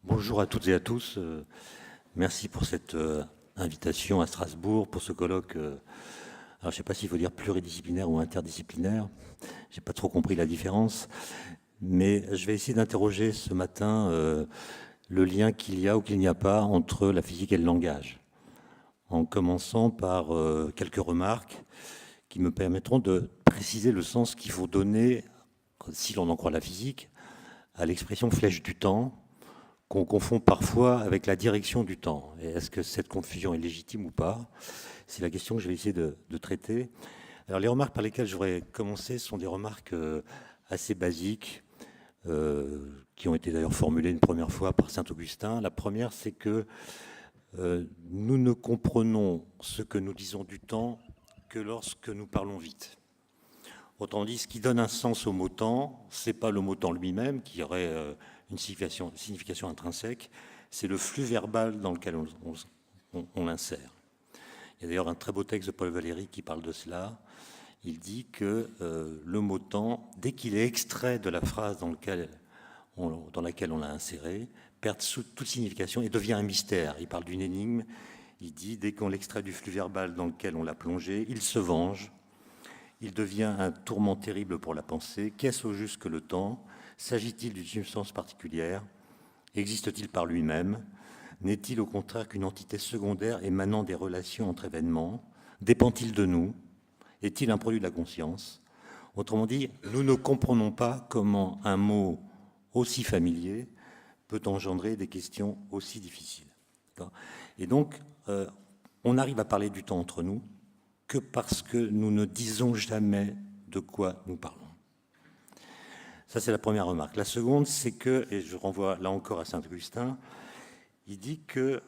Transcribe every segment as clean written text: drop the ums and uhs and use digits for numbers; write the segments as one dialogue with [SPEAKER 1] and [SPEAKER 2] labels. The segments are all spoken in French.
[SPEAKER 1] Bonjour à toutes et à tous. Merci pour cette invitation à Strasbourg, pour ce colloque. Alors, je ne sais pas s'il faut dire pluridisciplinaire ou interdisciplinaire. Je n'ai pas trop compris la différence. Mais je vais essayer d'interroger ce matin le lien qu'il y a ou qu'il n'y a pas entre la physique et le langage. En commençant par quelques remarques qui me permettront de préciser le sens qu'il faut donner, si l'on en croit la physique, à l'expression flèche du temps, qu'on confond parfois avec la direction du temps. Et est-ce que cette confusion est légitime ou pas? C'est la question que je vais essayer de traiter. Alors les remarques par lesquelles j'aurais commencé sont des remarques assez basiques, qui ont été d'ailleurs formulées une première fois par Saint-Augustin. La première, c'est que nous ne comprenons ce que nous disons du temps que lorsque nous parlons vite. Autrement dit, ce qui donne un sens au mot temps, ce n'est pas le mot temps lui-même qui aurait une signification intrinsèque, c'est le flux verbal dans lequel on l'insère. Il y a d'ailleurs un très beau texte de Paul Valéry qui parle de cela. Il dit que le mot temps, dès qu'il est extrait de la phrase dans laquelle on l'a inséré, perd toute signification et devient un mystère. Il parle d'une énigme. Il dit, dès qu'on l'extrait du flux verbal dans lequel on l'a plongé, il se venge. Il devient un tourment terrible pour la pensée. Qu'est-ce au juste que le temps? S'agit-il d'une substance particulière? Existe-t-il par lui-même? N'est-il au contraire qu'une entité secondaire émanant des relations entre événements? Dépend-il de nous? Est-il un produit de la conscience? Autrement dit, nous ne comprenons pas comment un mot aussi familier peut engendrer des questions aussi difficiles. Et donc, on arrive à parler du temps entre nous que parce que nous ne disons jamais de quoi nous parlons. Ça, c'est la première remarque. La seconde, c'est que, et je renvoie là encore à Saint-Augustin, il dit que,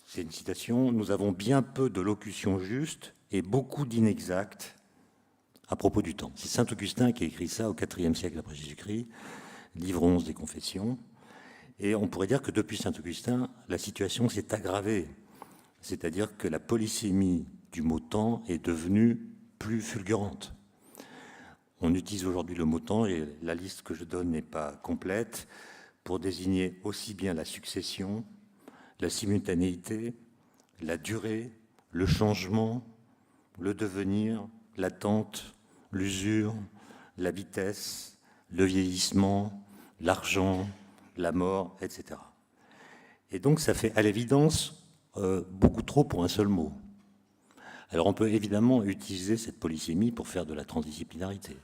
[SPEAKER 1] c'est une citation, « Nous avons bien peu de locutions justes et beaucoup d'inexactes à propos du temps ». C'est Saint-Augustin qui a écrit ça au IVe siècle après Jésus-Christ, livre 11 des Confessions. Et on pourrait dire que depuis Saint-Augustin, la situation s'est aggravée. C'est-à-dire que la polysémie du mot temps est devenue plus fulgurante. On utilise aujourd'hui le mot temps, et la liste que je donne n'est pas complète, pour désigner aussi bien la succession, la simultanéité, la durée, le changement, le devenir, l'attente, l'usure, la vitesse, le vieillissement, l'argent, la mort, etc. Et donc ça fait à l'évidence beaucoup trop pour un seul mot. Alors on peut évidemment utiliser cette polysémie pour faire de la transdisciplinarité.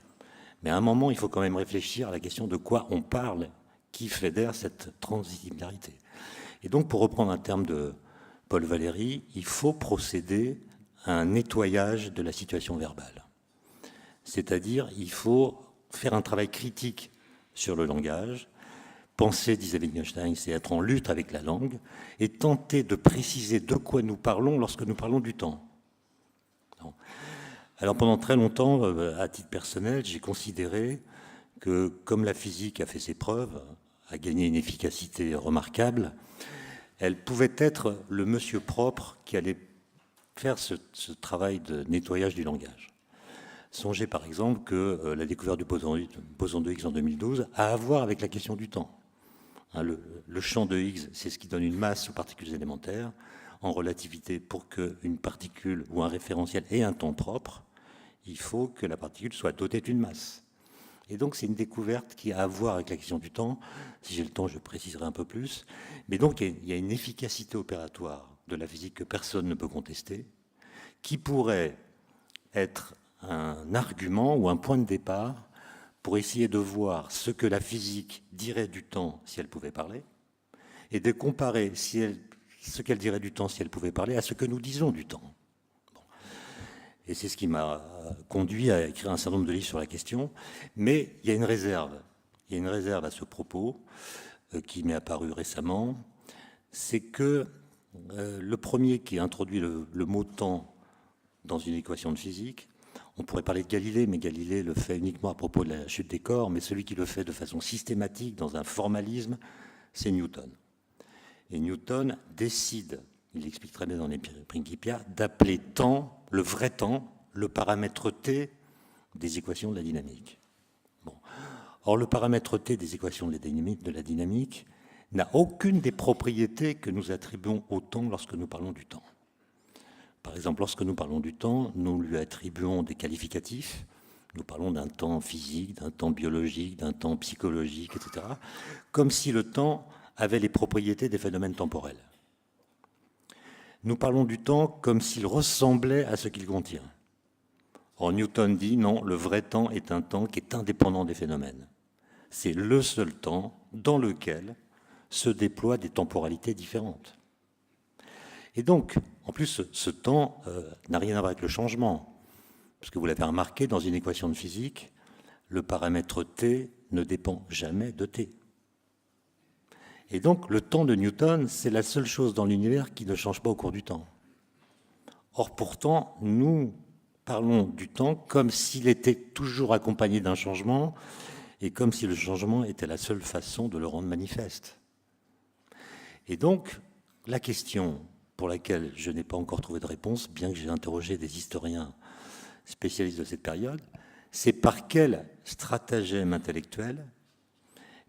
[SPEAKER 1] Mais à un moment, il faut quand même réfléchir à la question de quoi on parle, qui fédère cette transdisciplinarité. Et donc, pour reprendre un terme de Paul Valéry, il faut procéder à un nettoyage de la situation verbale. C'est-à-dire, il faut faire un travail critique sur le langage. Penser, disait Wittgenstein, c'est être en lutte avec la langue et tenter de préciser de quoi nous parlons lorsque nous parlons du temps. Non. Alors pendant très longtemps, à titre personnel, j'ai considéré que comme la physique a fait ses preuves, a gagné une efficacité remarquable, elle pouvait être le monsieur propre qui allait faire ce travail de nettoyage du langage. Songez par exemple que la découverte du boson de Higgs en 2012 a à voir avec la question du temps. Le champ de Higgs, c'est ce qui donne une masse aux particules élémentaires. En relativité, pour qu'une particule ou un référentiel ait un temps propre, il faut que la particule soit dotée d'une masse. Et donc c'est une découverte qui a à voir avec la question du temps. Si j'ai le temps, je préciserai un peu plus. Mais donc il y a une efficacité opératoire de la physique que personne ne peut contester, qui pourrait être un argument ou un point de départ pour essayer de voir ce que la physique dirait du temps si elle pouvait parler, et de comparer ce qu'elle dirait du temps si elle pouvait parler à ce que nous disons du temps. Bon. Et c'est ce qui m'a conduit à écrire un certain nombre de livres sur la question. Mais il y a une réserve. Il y a une réserve à ce propos qui m'est apparue récemment. C'est que le premier qui a introduit le mot temps dans une équation de physique, on pourrait parler de Galilée, mais Galilée le fait uniquement à propos de la chute des corps, mais celui qui le fait de façon systématique, dans un formalisme, c'est Newton. Et Newton décide, il l'explique très bien dans les Principia, d'appeler temps, le vrai temps, le paramètre T des équations de la dynamique. Bon. Or, le paramètre T des équations de la dynamique n'a aucune des propriétés que nous attribuons au temps lorsque nous parlons du temps. Par exemple, lorsque nous parlons du temps, nous lui attribuons des qualificatifs. Nous parlons d'un temps physique, d'un temps biologique, d'un temps psychologique, etc. Comme si le temps avait les propriétés des phénomènes temporels. Nous parlons du temps comme s'il ressemblait à ce qu'il contient. Or, Newton dit non, le vrai temps est un temps qui est indépendant des phénomènes. C'est le seul temps dans lequel se déploient des temporalités différentes. Et donc, en plus, ce temps n'a rien à voir avec le changement. Parce que vous l'avez remarqué, dans une équation de physique, le paramètre T ne dépend jamais de T. Et donc, le temps de Newton, c'est la seule chose dans l'univers qui ne change pas au cours du temps. Or, pourtant, nous parlons du temps comme s'il était toujours accompagné d'un changement et comme si le changement était la seule façon de le rendre manifeste. Et donc, la question pour laquelle je n'ai pas encore trouvé de réponse, bien que j'ai interrogé des historiens spécialistes de cette période, c'est par quel stratagème intellectuel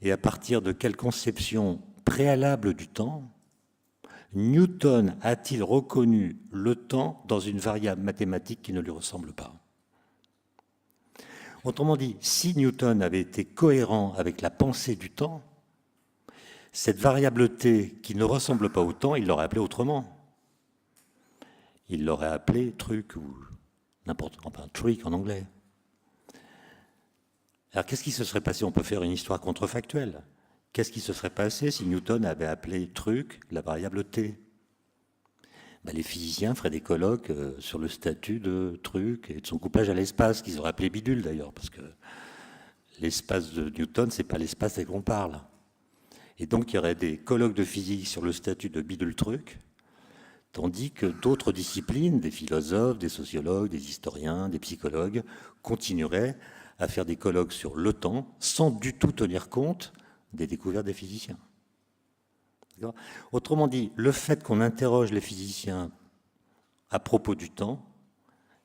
[SPEAKER 1] et à partir de quelle conception préalable du temps Newton a-t-il reconnu le temps dans une variable mathématique qui ne lui ressemble pas? Autrement dit, si Newton avait été cohérent avec la pensée du temps, cette variable t qui ne ressemble pas au temps, il l'aurait appelée autrement. Il l'aurait appelée truc ou n'importe quoi, enfin trick en anglais. Alors qu'est-ce qui se serait passé? On peut faire une histoire contrefactuelle. Qu'est-ce qui se serait passé si Newton avait appelé truc la variable t? Les physiciens feraient des colloques sur le statut de truc et de son couplage à l'espace, qu'ils auraient appelé bidule d'ailleurs, parce que l'espace de Newton, c'est pas l'espace dont on parle. Et donc il y aurait des colloques de physique sur le statut de bidule truc, tandis que d'autres disciplines, des philosophes, des sociologues, des historiens, des psychologues, continueraient à faire des colloques sur le temps sans du tout tenir compte des découvertes des physiciens. Autrement dit, le fait qu'on interroge les physiciens à propos du temps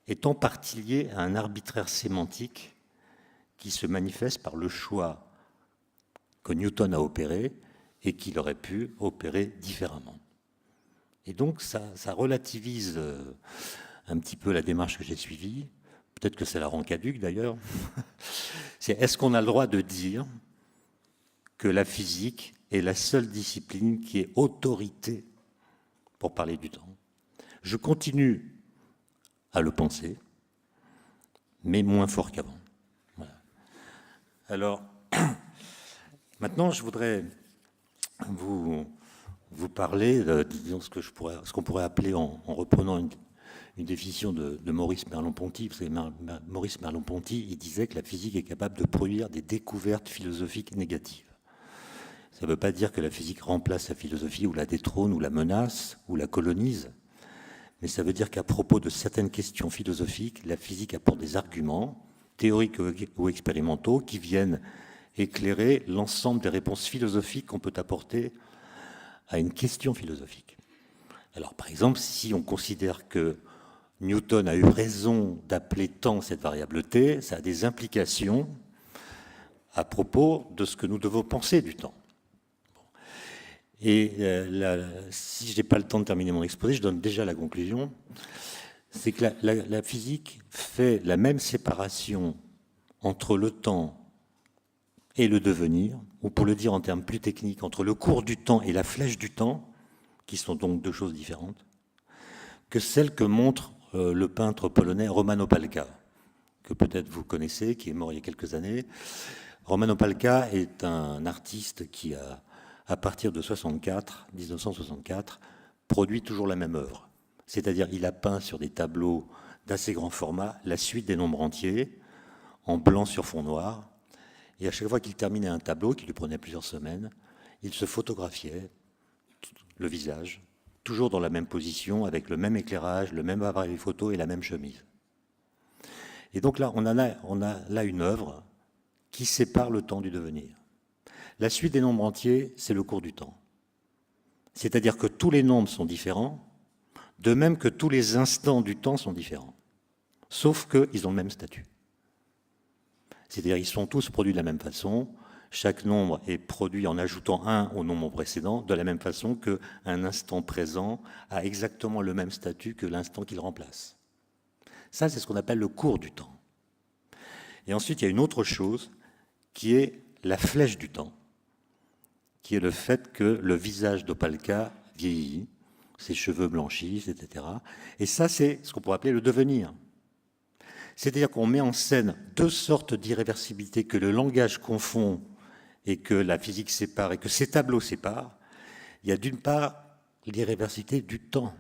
[SPEAKER 1] est en partie lié à un arbitraire sémantique qui se manifeste par le choix que Newton a opéré et qu'il aurait pu opérer différemment. Et donc ça relativise un petit peu la démarche que j'ai suivie. Peut-être que ça la rend caduque d'ailleurs. Est-ce qu'on a le droit de dire que la physique est la seule discipline qui est autorité pour parler du temps? Je continue à le penser, mais moins fort qu'avant. Voilà. Alors, maintenant, je voudrais vous parler de disons, ce qu'on pourrait appeler, en reprenant une définition de Maurice Merleau-Ponty. Vous savez, Maurice Merleau-Ponty, il disait que la physique est capable de produire des découvertes philosophiques négatives. Ça ne veut pas dire que la physique remplace la philosophie ou la détrône ou la menace ou la colonise, mais ça veut dire qu'à propos de certaines questions philosophiques, la physique apporte des arguments, théoriques ou expérimentaux, qui viennent éclairer l'ensemble des réponses philosophiques qu'on peut apporter à une question philosophique. Alors par exemple, si on considère que Newton a eu raison d'appeler temps cette variable t, ça a des implications à propos de ce que nous devons penser du temps. Et si je n'ai pas le temps de terminer mon exposé, je donne déjà la conclusion. C'est que la physique fait la même séparation entre le temps et le devenir, ou pour le dire en termes plus techniques, entre le cours du temps et la flèche du temps, qui sont donc deux choses différentes, que celle que montre le peintre polonais Roman Opalka, que peut-être vous connaissez, qui est mort il y a quelques années. Roman Opalka est un artiste qui a, à partir de 1964, produit toujours la même œuvre. C'est-à-dire il a peint sur des tableaux d'assez grand format la suite des nombres entiers, en blanc sur fond noir. Et à chaque fois qu'il terminait un tableau, qui lui prenait plusieurs semaines, il se photographiait le visage, toujours dans la même position, avec le même éclairage, le même appareil photo et la même chemise. Et donc là, on a là une œuvre qui sépare le temps du devenir. La suite des nombres entiers, c'est le cours du temps. C'est-à-dire que tous les nombres sont différents, de même que tous les instants du temps sont différents, sauf qu'ils ont le même statut. C'est-à-dire ils sont tous produits de la même façon. Chaque nombre est produit en ajoutant 1 au nombre précédent, de la même façon qu'un instant présent a exactement le même statut que l'instant qu'il remplace. Ça, c'est ce qu'on appelle le cours du temps. Et ensuite, il y a une autre chose qui est la flèche du temps, qui est le fait que le visage d'Opalka vieillit, ses cheveux blanchissent, etc. Et ça, c'est ce qu'on pourrait appeler le devenir. C'est-à-dire qu'on met en scène deux sortes d'irréversibilité que le langage confond et que la physique sépare et que ces tableaux séparent. Il y a d'une part l'irréversibilité du temps.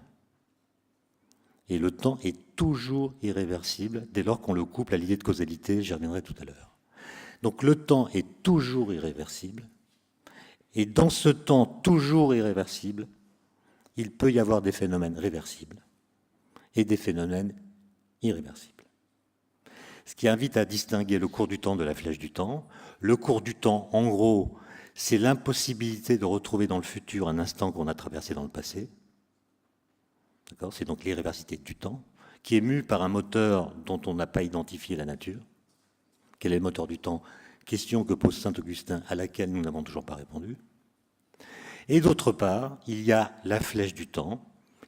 [SPEAKER 1] Et le temps est toujours irréversible dès lors qu'on le couple à l'idée de causalité, j'y reviendrai tout à l'heure. Donc le temps est toujours irréversible, et dans ce temps toujours irréversible, il peut y avoir des phénomènes réversibles et des phénomènes irréversibles. Ce qui invite à distinguer le cours du temps de la flèche du temps. Le cours du temps, en gros, c'est l'impossibilité de retrouver dans le futur un instant qu'on a traversé dans le passé. D'accord ? C'est donc l'irréversibilité du temps, qui est mue par un moteur dont on n'a pas identifié la nature. Quel est le moteur du temps ? Question que pose Saint-Augustin, à laquelle nous n'avons toujours pas répondu. Et d'autre part, il y a la flèche du temps,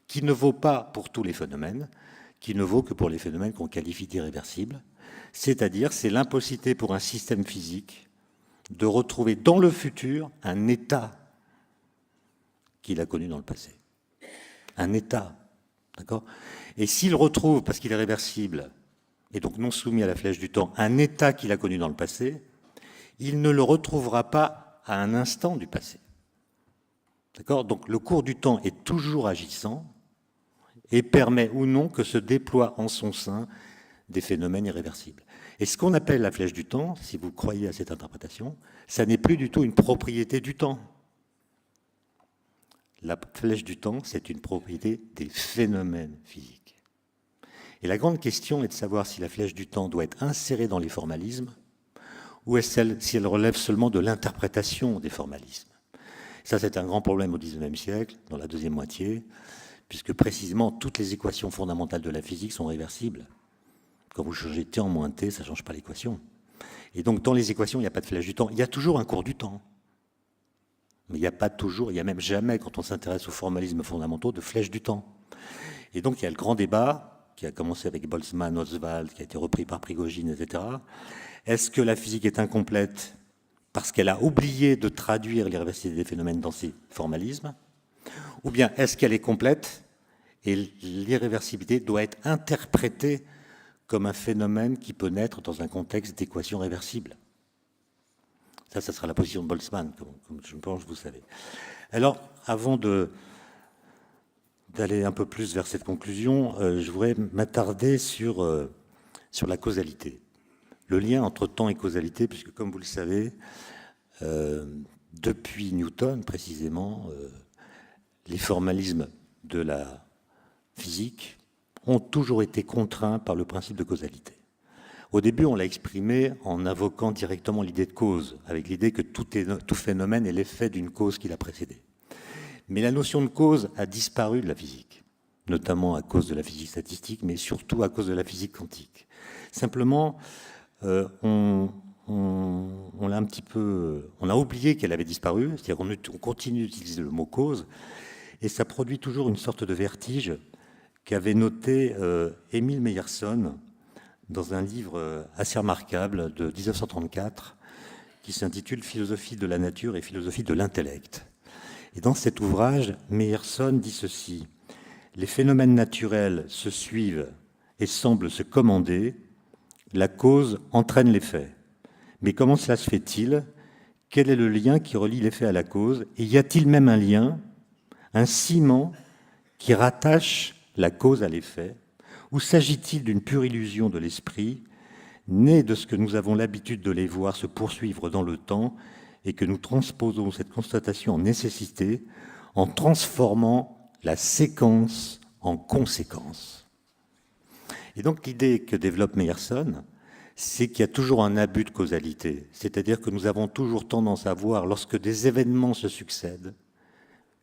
[SPEAKER 1] qui ne vaut pas pour tous les phénomènes, qui ne vaut que pour les phénomènes qu'on qualifie d'irréversibles. C'est-à-dire, c'est l'impossibilité pour un système physique de retrouver dans le futur un état qu'il a connu dans le passé. Un état, d'accord ? Et s'il retrouve, parce qu'il est réversible, et donc non soumis à la flèche du temps, un état qu'il a connu dans le passé, il ne le retrouvera pas à un instant du passé. D'accord ? Donc le cours du temps est toujours agissant et permet ou non que se déploient en son sein des phénomènes irréversibles. Et ce qu'on appelle la flèche du temps, si vous croyez à cette interprétation, ça n'est plus du tout une propriété du temps. La flèche du temps, c'est une propriété des phénomènes physiques. Et la grande question est de savoir si la flèche du temps doit être insérée dans les formalismes ou si elle relève seulement de l'interprétation des formalismes. Ça, c'est un grand problème au XIXe siècle, dans la deuxième moitié, puisque précisément toutes les équations fondamentales de la physique sont réversibles. Quand vous changez t en moins t, ça ne change pas l'équation. Et donc, dans les équations, il n'y a pas de flèche du temps. Il y a toujours un cours du temps. Mais il n'y a pas toujours, il n'y a même jamais, quand on s'intéresse aux formalismes fondamentaux, de flèche du temps. Et donc, il y a le grand débat, qui a commencé avec Boltzmann, Ostwald, qui a été repris par Prigogine, etc. Est-ce que la physique est incomplète parce qu'elle a oublié de traduire l'irréversibilité des phénomènes dans ses formalismes ? Ou bien est-ce qu'elle est complète et l'irréversibilité doit être interprétée comme un phénomène qui peut naître dans un contexte d'équation réversible ? Ça sera la position de Boltzmann, comme je pense que vous savez. Alors, avant d'aller un peu plus vers cette conclusion, je voudrais m'attarder sur la causalité. Le lien entre temps et causalité, puisque comme vous le savez, depuis Newton précisément, les formalismes de la physique ont toujours été contraints par le principe de causalité. Au début, on l'a exprimé en invoquant directement l'idée de cause, avec l'idée que tout phénomène est l'effet d'une cause qui l'a précédé. Mais la notion de cause a disparu de la physique, notamment à cause de la physique statistique, mais surtout à cause de la physique quantique. Simplement, on a oublié qu'elle avait disparu, c'est-à-dire qu'on continue d'utiliser le mot cause, et ça produit toujours une sorte de vertige qu'avait noté Emil Meyerson dans un livre assez remarquable de 1934 qui s'intitule « Philosophie de la nature et philosophie de l'intellect ». Et dans cet ouvrage, Meyerson dit ceci : « Les phénomènes naturels se suivent et semblent se commander, la cause entraîne l'effet. Mais comment cela se fait-il ? Quel est le lien qui relie l'effet à la cause ? Et y a-t-il même un lien, un ciment qui rattache la cause à l'effet ? Ou s'agit-il d'une pure illusion de l'esprit, née de ce que nous avons l'habitude de les voir se poursuivre dans le temps et que nous transposons cette constatation en nécessité en transformant la séquence en conséquence ?» Et donc l'idée que développe Meyerson, c'est qu'il y a toujours un abus de causalité, c'est-à-dire que nous avons toujours tendance à voir, lorsque des événements se succèdent,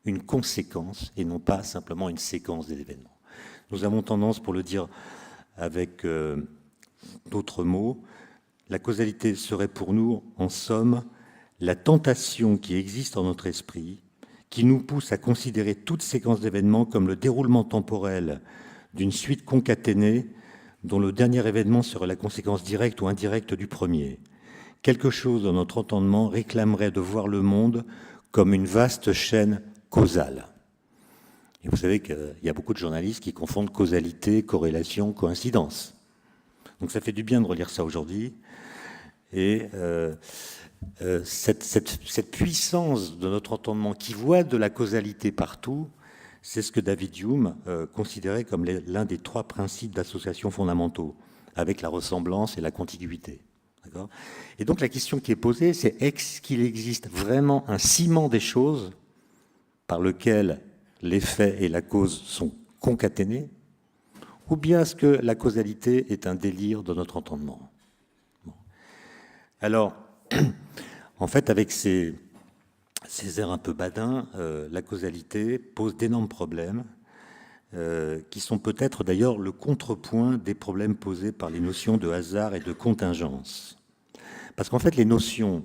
[SPEAKER 1] une conséquence et non pas simplement une séquence des événements. Nous avons tendance, pour le dire avec d'autres mots, la causalité serait pour nous, en somme, la tentation qui existe en notre esprit, qui nous pousse à considérer toute séquence d'événements comme le déroulement temporel d'une suite concaténée dont le dernier événement serait la conséquence directe ou indirecte du premier. Quelque chose dans notre entendement réclamerait de voir le monde comme une vaste chaîne causale. Et vous savez qu'il y a beaucoup de journalistes qui confondent causalité, corrélation, coïncidence. Donc ça fait du bien de relire ça aujourd'hui. Et cette puissance de notre entendement qui voit de la causalité partout, c'est ce que David Hume considérait comme l'un des 3 principes d'association fondamentaux, avec la ressemblance et la contiguïté. Et donc la question qui est posée, c'est est-ce qu'il existe vraiment un ciment des choses par lequel l'effet et la cause sont concaténés, ou bien est-ce que la causalité est un délire de notre entendement? Alors, en fait, avec ces airs un peu badins, la causalité pose d'énormes problèmes, qui sont peut-être d'ailleurs le contrepoint des problèmes posés par les notions de hasard et de contingence. Parce qu'en fait, les notions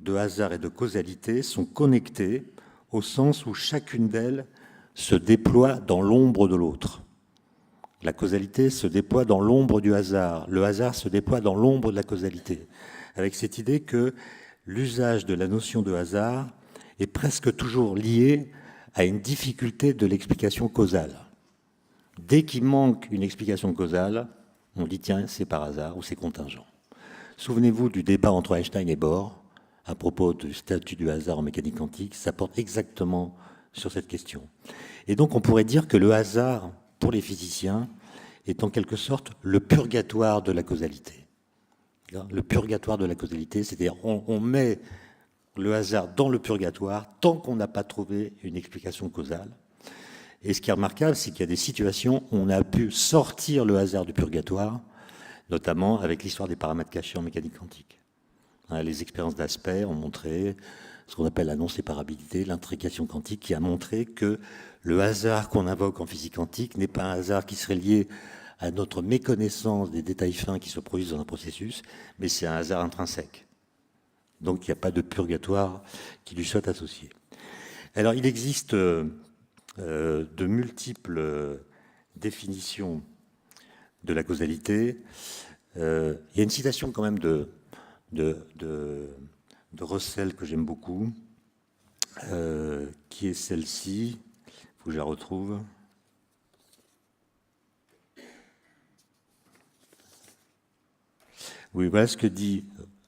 [SPEAKER 1] de hasard et de causalité sont connectées au sens où chacune d'elles se déploie dans l'ombre de l'autre. La causalité se déploie dans l'ombre du hasard, le hasard se déploie dans l'ombre de la causalité, avec cette idée que l'usage de la notion de hasard est presque toujours lié à une difficulté de l'explication causale. Dès qu'il manque une explication causale, on dit tiens, c'est par hasard ou c'est contingent. Souvenez-vous du débat entre Einstein et Bohr à propos du statut du hasard en mécanique quantique, ça porte exactement sur cette question. Et donc on pourrait dire que le hasard, pour les physiciens, est en quelque sorte le purgatoire de la causalité. Le purgatoire de la causalité, c'est-à-dire on met le hasard dans le purgatoire tant qu'on n'a pas trouvé une explication causale. Et ce qui est remarquable, c'est qu'il y a des situations où on a pu sortir le hasard du purgatoire, notamment avec l'histoire des paramètres cachés en mécanique quantique. Les expériences d'Asper ont montré ce qu'on appelle la non-séparabilité, l'intrication quantique, qui a montré que le hasard qu'on invoque en physique quantique n'est pas un hasard qui serait lié à notre méconnaissance des détails fins qui se produisent dans un processus, mais c'est un hasard intrinsèque. Donc il n'y a pas de purgatoire qui lui soit associé. Alors il existe de multiples définitions de la causalité. Il y a une citation quand même de Russell que j'aime beaucoup, qui est celle-ci. Il faut que je la retrouve. Oui, voilà ce que dit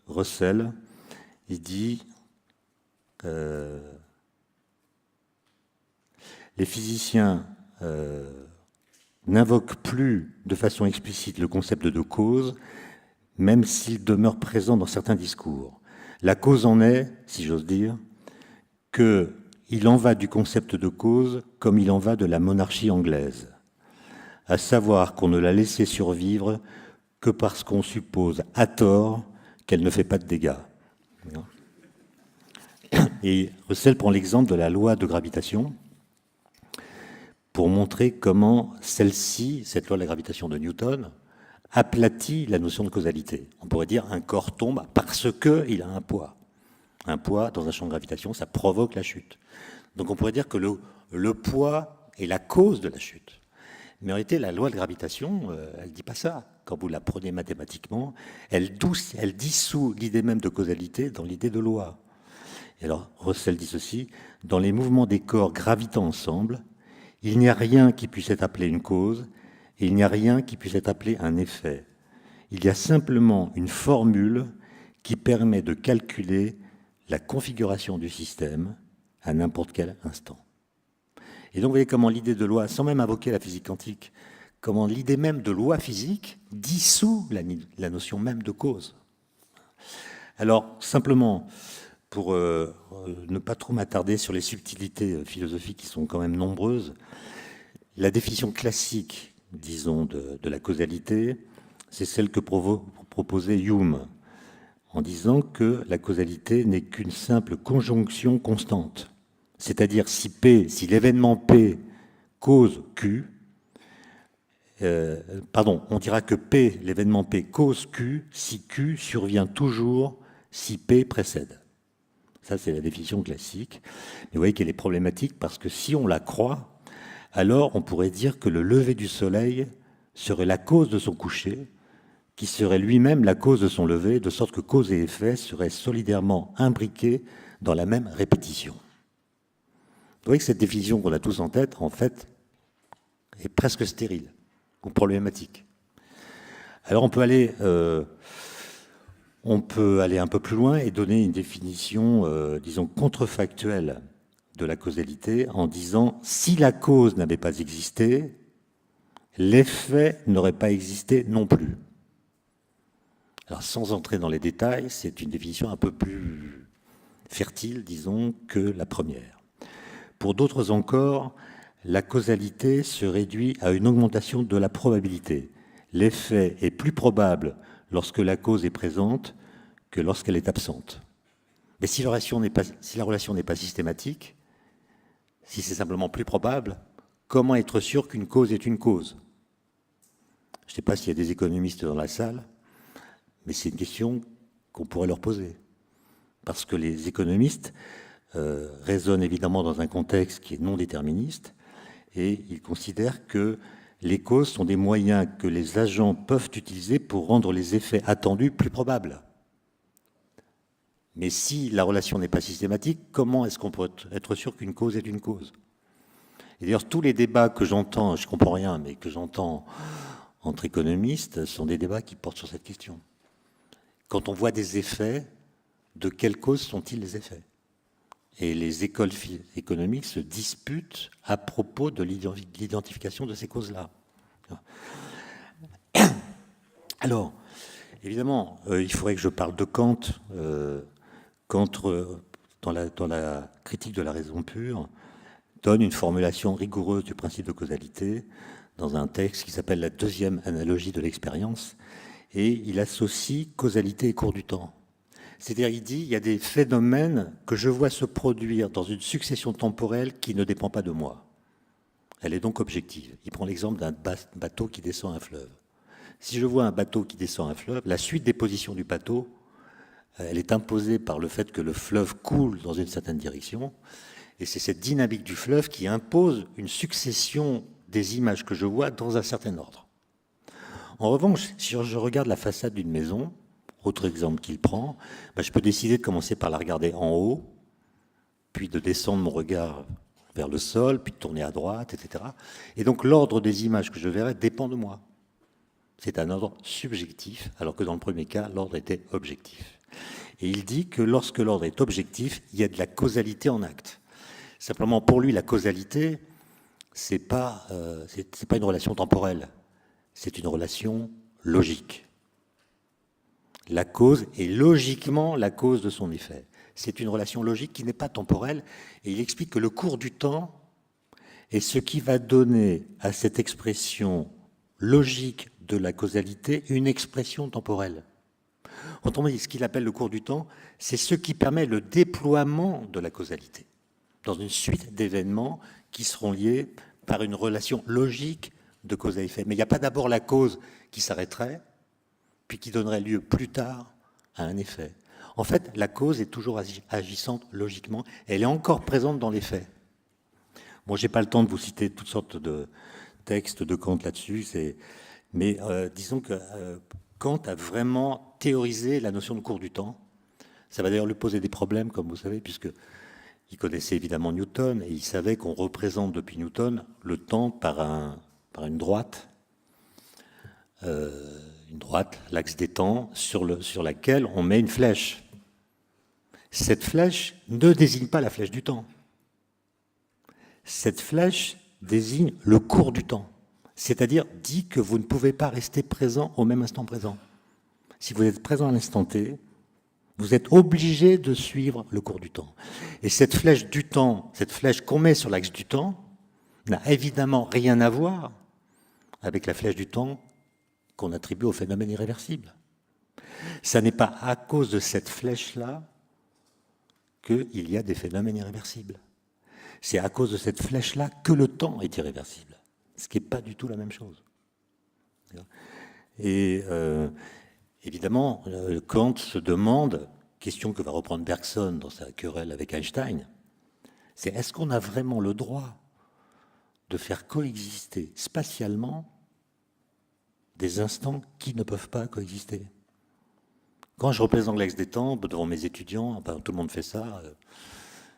[SPEAKER 1] Russell. Il dit les physiciens n'invoquent plus de façon explicite le concept de cause, même s'il demeure présent dans certains discours. La cause en est, si j'ose dire, qu'il en va du concept de cause comme il en va de la monarchie anglaise, à savoir qu'on ne l'a laissé survivre que parce qu'on suppose à tort qu'elle ne fait pas de dégâts. Et Russell prend l'exemple de la loi de gravitation pour montrer comment celle-ci, cette loi de la gravitation de Newton, aplatit la notion de causalité. On pourrait dire un corps tombe parce qu'il a un poids. Un poids dans un champ de gravitation, ça provoque la chute. Donc on pourrait dire que le poids est la cause de la chute. Mais en réalité, la loi de gravitation, elle ne dit pas ça. Quand vous la prenez mathématiquement, elle dissout l'idée même de causalité dans l'idée de loi. Et alors, Russell dit ceci, dans les mouvements des corps gravitant ensemble, il n'y a rien qui puisse être appelé une cause, et il n'y a rien qui puisse être appelé un effet. Il y a simplement une formule qui permet de calculer la configuration du système à n'importe quel instant. Et donc vous voyez comment l'idée de loi, sans même invoquer la physique quantique, comment l'idée même de loi physique dissout la notion même de cause. Alors, simplement, pour ne pas trop m'attarder sur les subtilités philosophiques qui sont quand même nombreuses, la définition classique, disons, de la causalité, c'est celle que proposait Hume, en disant que la causalité n'est qu'une simple conjonction constante. C'est-à-dire si l'événement P cause Q, on dira que P, l'événement P, cause Q si Q survient toujours si P précède. Ça, c'est la définition classique. Mais vous voyez qu'elle est problématique parce que si on la croit, alors on pourrait dire que le lever du soleil serait la cause de son coucher, qui serait lui-même la cause de son lever, de sorte que cause et effet seraient solidairement imbriqués dans la même répétition. Vous voyez que cette définition qu'on a tous en tête, en fait, est presque stérile ou problématique. Alors on peut aller un peu plus loin et donner une définition, disons, contrefactuelle de la causalité en disant si la cause n'avait pas existé, l'effet n'aurait pas existé non plus. Alors sans entrer dans les détails, c'est une définition un peu plus fertile, disons, que la première. Pour d'autres encore, la causalité se réduit à une augmentation de la probabilité. L'effet est plus probable lorsque la cause est présente que lorsqu'elle est absente. Mais si la relation n'est pas systématique, si c'est simplement plus probable, comment être sûr qu'une cause est une cause? Je ne sais pas s'il y a des économistes dans la salle, mais c'est une question qu'on pourrait leur poser. Parce que les économistes raisonnent évidemment dans un contexte qui est non déterministe, et ils considèrent que les causes sont des moyens que les agents peuvent utiliser pour rendre les effets attendus plus probables. Mais si la relation n'est pas systématique, comment est-ce qu'on peut être sûr qu'une cause est une cause? Et d'ailleurs, tous les débats que j'entends, je ne comprends rien, mais que j'entends entre économistes, sont des débats qui portent sur cette question. Quand on voit des effets, de quelle cause sont-ils les effets? Et les écoles économiques se disputent à propos de l'identification de ces causes-là. Alors, évidemment, il faudrait que je parle de Kant. Kant, dans la critique de la raison pure, donne une formulation rigoureuse du principe de causalité dans un texte qui s'appelle la deuxième analogie de l'expérience, et il associe causalité et cours du temps. C'est-à-dire, il dit, il y a des phénomènes que je vois se produire dans une succession temporelle qui ne dépend pas de moi. Elle est donc objective. Il prend l'exemple d'un bateau qui descend un fleuve. Si je vois un bateau qui descend un fleuve, la suite des positions du bateau, elle est imposée par le fait que le fleuve coule dans une certaine direction, et c'est cette dynamique du fleuve qui impose une succession des images que je vois dans un certain ordre. En revanche, si je regarde la façade d'une maison, autre exemple qu'il prend, je peux décider de commencer par la regarder en haut, puis de descendre mon regard vers le sol, puis de tourner à droite, etc. Et donc l'ordre des images que je verrai dépend de moi. C'est un ordre subjectif, alors que dans le premier cas, l'ordre était objectif. Et il dit que lorsque l'ordre est objectif, il y a de la causalité en acte. Simplement, pour lui, la causalité, c'est pas une relation temporelle, c'est une relation logique. La cause est logiquement la cause de son effet. C'est une relation logique qui n'est pas temporelle, et il explique que le cours du temps est ce qui va donner à cette expression logique de la causalité une expression temporelle. Autrement dit, ce qu'il appelle le cours du temps, c'est ce qui permet le déploiement de la causalité dans une suite d'événements qui seront liés par une relation logique de cause à effet. Mais il n'y a pas d'abord la cause qui s'arrêterait, puis qui donnerait lieu plus tard à un effet. En fait, la cause est toujours agissante logiquement, elle est encore présente dans les faits. Bon, je n'ai pas le temps de vous citer toutes sortes de textes de Kant là-dessus, mais disons que Kant a vraiment théorisé la notion de cours du temps. Ça va d'ailleurs lui poser des problèmes, comme vous savez, puisqu'il connaissait évidemment Newton, et il savait qu'on représente depuis Newton le temps par une droite, l'axe des temps, sur laquelle on met une flèche. Cette flèche ne désigne pas la flèche du temps. Cette flèche désigne le cours du temps, c'est-à-dire dit que vous ne pouvez pas rester présent au même instant présent. Si vous êtes présent à l'instant T, vous êtes obligé de suivre le cours du temps. Et cette flèche du temps, cette flèche qu'on met sur l'axe du temps, n'a évidemment rien à voir avec la flèche du temps qu'on attribue au phénomène irréversible. Ça n'est pas à cause de cette flèche-là qu'il y a des phénomènes irréversibles. C'est à cause de cette flèche-là que le temps est irréversible, ce qui n'est pas du tout la même chose. Et évidemment, Kant se demande, question que va reprendre Bergson dans sa querelle avec Einstein, c'est est-ce qu'on a vraiment le droit de faire coexister spatialement des instants qui ne peuvent pas coexister? Quand je représente l'axe des temps devant mes étudiants, ben, tout le monde fait ça,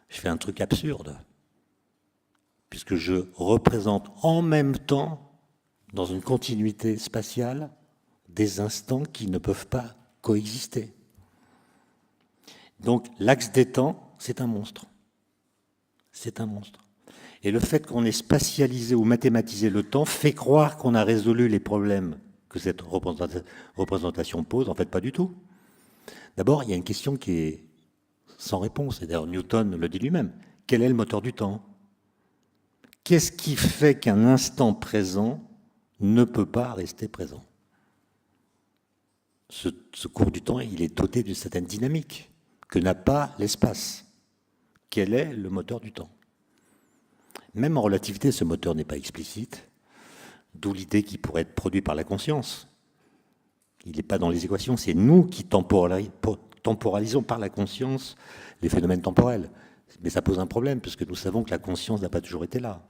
[SPEAKER 1] je fais un truc absurde, puisque je représente en même temps, dans une continuité spatiale, des instants qui ne peuvent pas coexister. Donc l'axe des temps, c'est un monstre. C'est un monstre. Et le fait qu'on ait spatialisé ou mathématisé le temps fait croire qu'on a résolu les problèmes que cette représentation pose. En fait, pas du tout. D'abord, il y a une question qui est sans réponse. Et d'ailleurs, Newton le dit lui-même. Quel est le moteur du temps? Qu'est-ce qui fait qu'un instant présent ne peut pas rester présent? Ce cours du temps, il est doté d'une certaine dynamique que n'a pas l'espace. Quel est le moteur du temps? Même en relativité, ce moteur n'est pas explicite, d'où l'idée qu'il pourrait être produit par la conscience. Il n'est pas dans les équations, c'est nous qui temporalisons par la conscience les phénomènes temporels. Mais ça pose un problème, puisque nous savons que la conscience n'a pas toujours été là.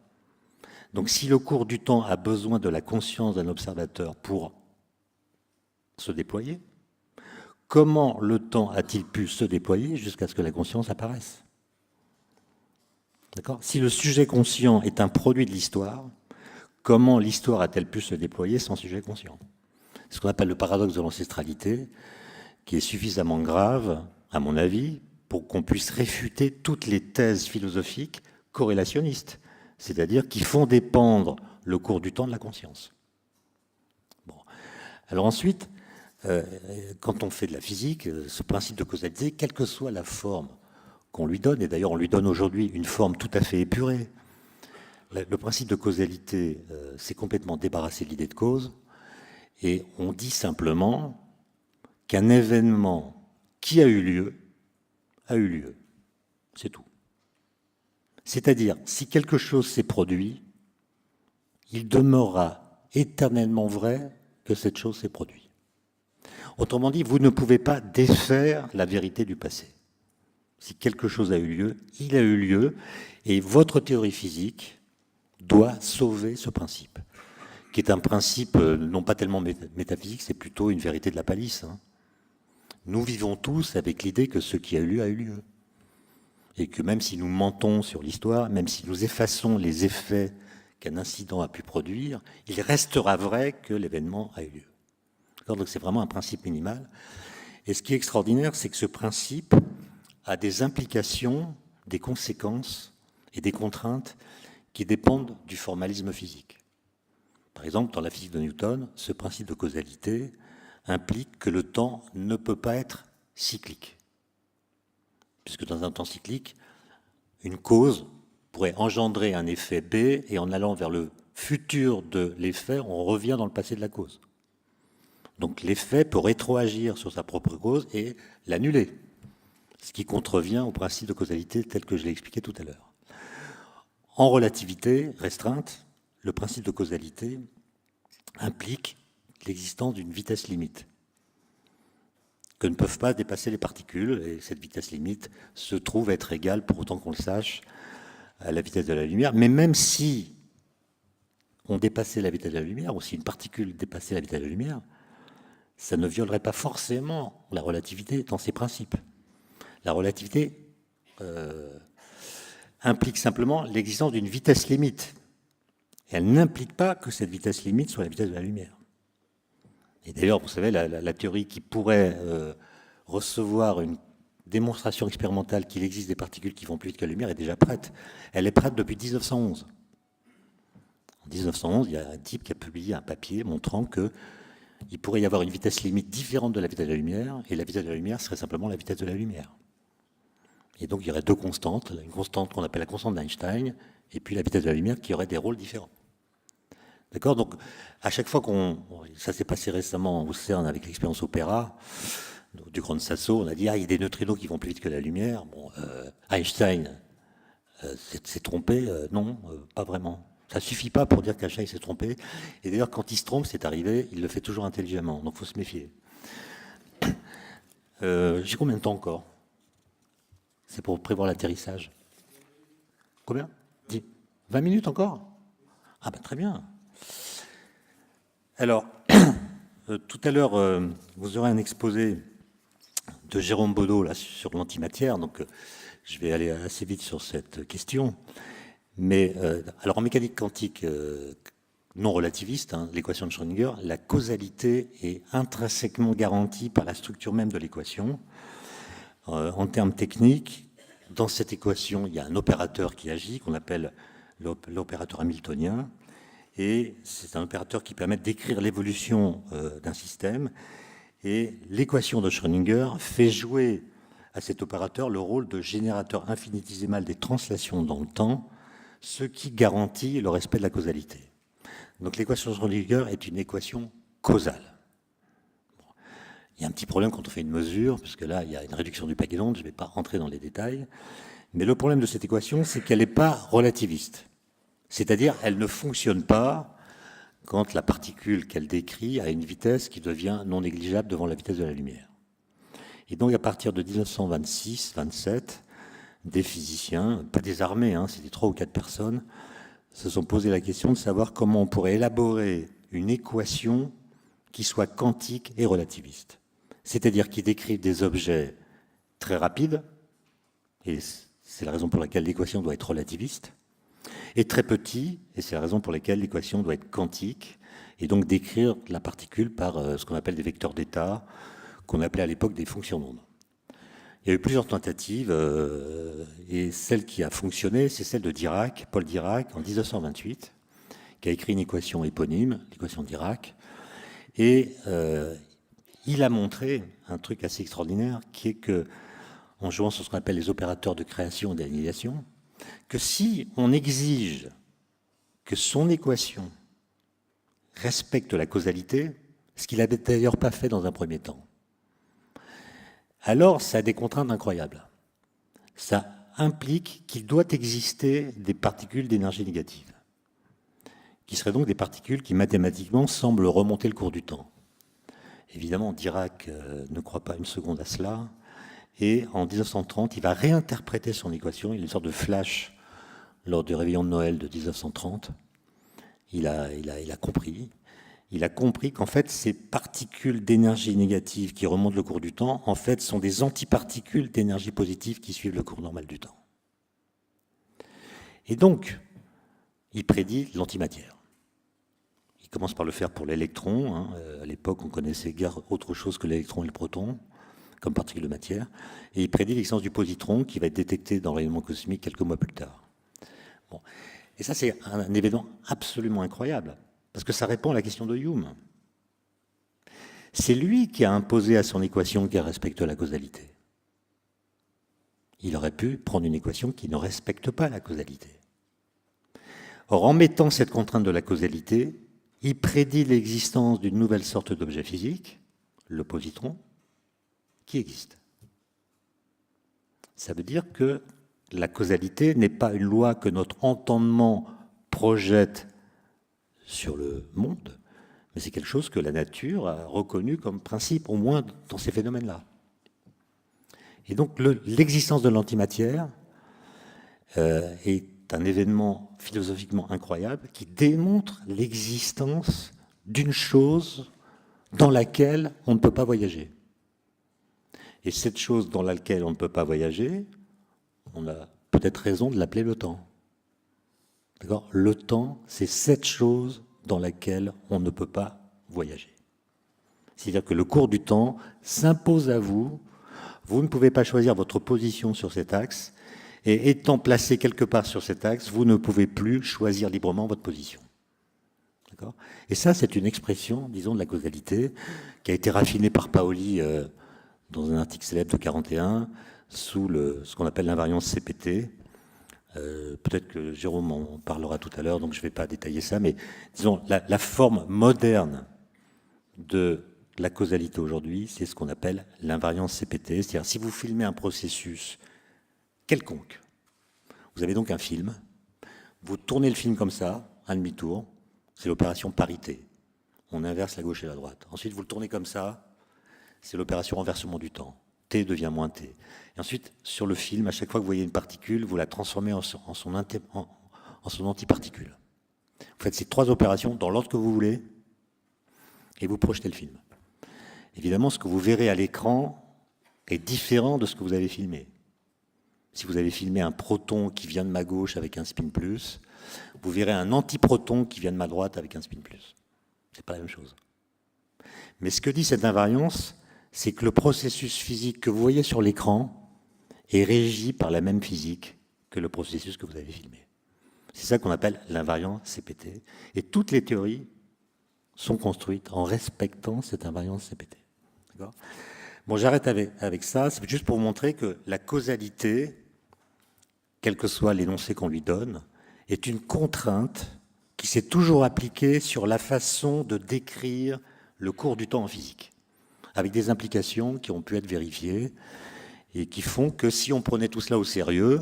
[SPEAKER 1] Donc si le cours du temps a besoin de la conscience d'un observateur pour se déployer, comment le temps a-t-il pu se déployer jusqu'à ce que la conscience apparaisse? D'accord ? Si le sujet conscient est un produit de l'histoire, comment l'histoire a-t-elle pu se déployer sans sujet conscient? C'est ce qu'on appelle le paradoxe de l'ancestralité, qui est suffisamment grave, à mon avis, pour qu'on puisse réfuter toutes les thèses philosophiques corrélationnistes, c'est-à-dire qui font dépendre le cours du temps de la conscience. Bon. Alors ensuite, quand on fait de la physique, ce principe de causalité, quelle que soit la forme qu'on lui donne, et d'ailleurs on lui donne aujourd'hui une forme tout à fait épurée, le principe de causalité s'est complètement débarrassé de l'idée de cause, et on dit simplement qu'un événement qui a eu lieu. C'est tout. C'est-à-dire, si quelque chose s'est produit, il demeurera éternellement vrai que cette chose s'est produite. Autrement dit, vous ne pouvez pas défaire la vérité du passé. Si quelque chose a eu lieu, il a eu lieu, et votre théorie physique doit sauver ce principe, qui est un principe non pas tellement métaphysique, c'est plutôt une vérité de la palisse. Nous vivons tous avec l'idée que ce qui a eu lieu. Et que même si nous mentons sur l'histoire, même si nous effaçons les effets qu'un incident a pu produire, il restera vrai que l'événement a eu lieu. Donc c'est vraiment un principe minimal. Et ce qui est extraordinaire, c'est que ce principe a des implications, des conséquences et des contraintes qui dépendent du formalisme physique. Par exemple, dans la physique de Newton, ce principe de causalité implique que le temps ne peut pas être cyclique. Puisque dans un temps cyclique, une cause pourrait engendrer un effet B, et en allant vers le futur de l'effet, on revient dans le passé de la cause. Donc l'effet peut rétroagir sur sa propre cause et l'annuler, ce qui contrevient au principe de causalité tel que je l'ai expliqué tout à l'heure. En relativité restreinte, le principe de causalité implique l'existence d'une vitesse limite que ne peuvent pas dépasser les particules, et cette vitesse limite se trouve être égale, pour autant qu'on le sache, à la vitesse de la lumière. Mais même si on dépassait la vitesse de la lumière, ou si une particule dépassait la vitesse de la lumière, ça ne violerait pas forcément la relativité dans ses principes. La relativité implique simplement l'existence d'une vitesse limite. Et elle n'implique pas que cette vitesse limite soit la vitesse de la lumière. Et d'ailleurs, vous savez, la théorie qui pourrait recevoir une démonstration expérimentale qu'il existe des particules qui vont plus vite que la lumière est déjà prête. Elle est prête depuis 1911. En 1911, il y a un type qui a publié un papier montrant qu'il pourrait y avoir une vitesse limite différente de la vitesse de la lumière, et la vitesse de la lumière serait simplement la vitesse de la lumière. Et donc il y aurait deux constantes, une constante qu'on appelle la constante d'Einstein, et puis la vitesse de la lumière qui aurait des rôles différents. D'accord ? Donc, à chaque fois ça s'est passé récemment au CERN avec l'expérience Opéra, du Grand Sasso, on a dit, il y a des neutrinos qui vont plus vite que la lumière. Bon, Einstein s'est trompé. Non, pas vraiment. Ça ne suffit pas pour dire qu'un chat il s'est trompé. Et d'ailleurs, quand il se trompe, c'est arrivé, il le fait toujours intelligemment. Donc il faut se méfier. J'ai combien de temps encore? C'est pour prévoir l'atterrissage. Combien? 10. 20 minutes encore? Ah ben très bien. Alors, tout à l'heure, vous aurez un exposé de Jérôme Baudot là, sur l'antimatière, donc je vais aller assez vite sur cette question. Mais alors en mécanique quantique non relativiste, hein, l'équation de Schrödinger, la causalité est intrinsèquement garantie par la structure même de l'équation. En termes techniques, dans cette équation, il y a un opérateur qui agit, qu'on appelle l'opérateur hamiltonien, et c'est un opérateur qui permet d'écrire l'évolution d'un système. Et l'équation de Schrödinger fait jouer à cet opérateur le rôle de générateur infinitésimal des translations dans le temps, ce qui garantit le respect de la causalité. Donc l'équation de Schrödinger est une équation causale. Bon. Il y a un petit problème quand on fait une mesure, parce que là, il y a une réduction du paquet d'onde, je ne vais pas rentrer dans les détails. Mais le problème de cette équation, c'est qu'elle n'est pas relativiste. C'est-à-dire, elle ne fonctionne pas quand la particule qu'elle décrit a une vitesse qui devient non négligeable devant la vitesse de la lumière. Et donc, à partir de 1926-27, des physiciens, pas des armées, hein, c'était 3 ou 4 personnes, se sont posé la question de savoir comment on pourrait élaborer une équation qui soit quantique et relativiste. C'est-à-dire qui décrive des objets très rapides, et c'est la raison pour laquelle l'équation doit être relativiste, et très petits, et c'est la raison pour laquelle l'équation doit être quantique, et donc décrire la particule par ce qu'on appelle des vecteurs d'état, qu'on appelait à l'époque des fonctions d'onde. Il y a eu plusieurs tentatives, et celle qui a fonctionné, c'est celle de Dirac, Paul Dirac, en 1928, qui a écrit une équation éponyme, l'équation de Dirac, et il a montré un truc assez extraordinaire, qui est que, en jouant sur ce qu'on appelle les opérateurs de création et d'annihilation, que si on exige que son équation respecte la causalité, ce qu'il n'avait d'ailleurs pas fait dans un premier temps, alors ça a des contraintes incroyables. Ça implique qu'il doit exister des particules d'énergie négative, qui seraient donc des particules qui mathématiquement semblent remonter le cours du temps. Évidemment, Dirac ne croit pas une seconde à cela, et en 1930, il va réinterpréter son équation. Il y a une sorte de flash lors du réveillon de Noël de 1930. Il a compris. Il a compris qu'en fait, ces particules d'énergie négative qui remontent le cours du temps, en fait, sont des antiparticules d'énergie positive qui suivent le cours normal du temps. Et donc, il prédit l'antimatière. Il commence par le faire pour l'électron. Hein. À l'époque, on connaissait guère autre chose que l'électron et le proton comme particules de matière. Et il prédit l'existence du positron qui va être détecté dans le rayonnement cosmique quelques mois plus tard. Bon. Et ça, c'est un événement absolument incroyable, parce que ça répond à la question de Hume. C'est lui qui a imposé à son équation qu'elle respecte la causalité. Il aurait pu prendre une équation qui ne respecte pas la causalité. Or, en mettant cette contrainte de la causalité, il prédit l'existence d'une nouvelle sorte d'objet physique, le positron, qui existe. Ça veut dire que la causalité n'est pas une loi que notre entendement projette sur le monde, mais c'est quelque chose que la nature a reconnu comme principe, au moins dans ces phénomènes-là. Et donc l'existence de l'antimatière est un événement philosophiquement incroyable qui démontre l'existence d'une chose dans laquelle on ne peut pas voyager. Et cette chose dans laquelle on ne peut pas voyager, on a peut-être raison de l'appeler le temps. D'accord ? Le temps, c'est cette chose dans laquelle on ne peut pas voyager. C'est-à-dire que le cours du temps s'impose à vous. Vous ne pouvez pas choisir votre position sur cet axe. Et étant placé quelque part sur cet axe, vous ne pouvez plus choisir librement votre position. D'accord ? Et ça, c'est une expression, disons, de la causalité qui a été raffinée par Paoli dans un article célèbre de 1941, sous ce qu'on appelle l'invariance CPT. Peut-être que Jérôme en parlera tout à l'heure, donc je ne vais pas détailler ça, mais disons, la forme moderne de la causalité aujourd'hui, c'est ce qu'on appelle l'invariance CPT. C'est-à-dire, si vous filmez un processus quelconque, vous avez donc un film, vous tournez le film comme ça, un demi-tour, c'est l'opération parité. On inverse la gauche et la droite. Ensuite, vous le tournez comme ça, c'est l'opération renversement du temps. T devient moins T. Et ensuite, sur le film, à chaque fois que vous voyez une particule, vous la transformez en son antiparticule. Vous faites ces 3 opérations dans l'ordre que vous voulez et vous projetez le film. Évidemment, ce que vous verrez à l'écran est différent de ce que vous avez filmé. Si vous avez filmé un proton qui vient de ma gauche avec un spin plus, vous verrez un antiproton qui vient de ma droite avec un spin plus. C'est pas la même chose. Mais ce que dit cette invariance, c'est que le processus physique que vous voyez sur l'écran est régi par la même physique que le processus que vous avez filmé. C'est ça qu'on appelle l'invariance CPT. Et toutes les théories sont construites en respectant cette invariance CPT. D'accord ? Bon, j'arrête avec ça. C'est juste pour vous montrer que la causalité, quel que soit l'énoncé qu'on lui donne, est une contrainte qui s'est toujours appliquée sur la façon de décrire le cours du temps en physique, avec des implications qui ont pu être vérifiées et qui font que si on prenait tout cela au sérieux,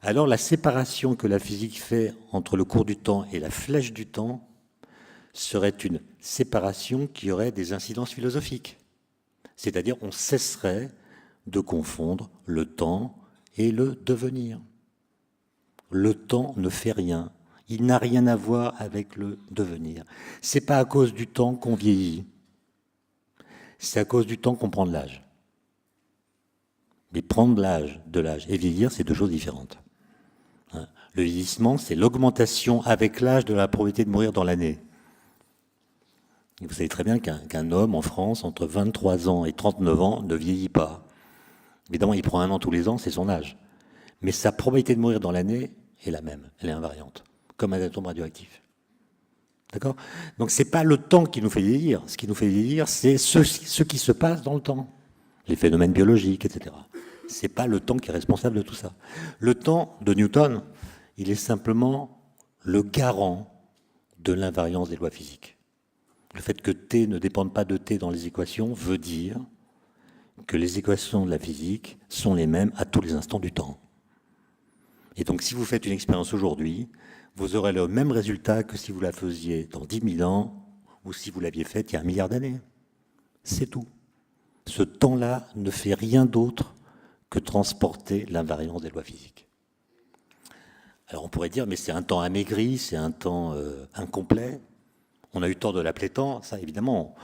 [SPEAKER 1] alors la séparation que la physique fait entre le cours du temps et la flèche du temps serait une séparation qui aurait des incidences philosophiques. C'est-à-dire on cesserait de confondre le temps et le devenir. Le temps ne fait rien. Il n'a rien à voir avec le devenir. C'est pas à cause du temps qu'on vieillit. C'est à cause du temps qu'on prend de l'âge. Mais prendre de l'âge et vieillir, c'est 2 choses différentes. Le vieillissement, c'est l'augmentation avec l'âge de la probabilité de mourir dans l'année. Vous savez très bien qu'un homme en France, entre 23 ans et 39 ans, ne vieillit pas. Évidemment, il prend 1 an tous les ans, c'est son âge. Mais sa probabilité de mourir dans l'année est la même, elle est invariante, comme un atome radioactif. D'accord ? Donc c'est pas le temps qui nous fait vieillir. Ce qui nous fait vieillir, c'est ce qui se passe dans le temps. Les phénomènes biologiques, etc. C'est pas le temps qui est responsable de tout ça. Le temps de Newton, il est simplement le garant de l'invariance des lois physiques. Le fait que T ne dépende pas de T dans les équations veut dire que les équations de la physique sont les mêmes à tous les instants du temps. Et donc si vous faites une expérience aujourd'hui, vous aurez le même résultat que si vous la faisiez dans 10 000 ans ou si vous l'aviez faite il y a 1 milliard d'années. C'est tout. Ce temps-là ne fait rien d'autre que transporter l'invariance des lois physiques. Alors on pourrait dire, mais c'est un temps amaigri, c'est un temps incomplet. On a eu tort de l'appeler temps, ça évidemment,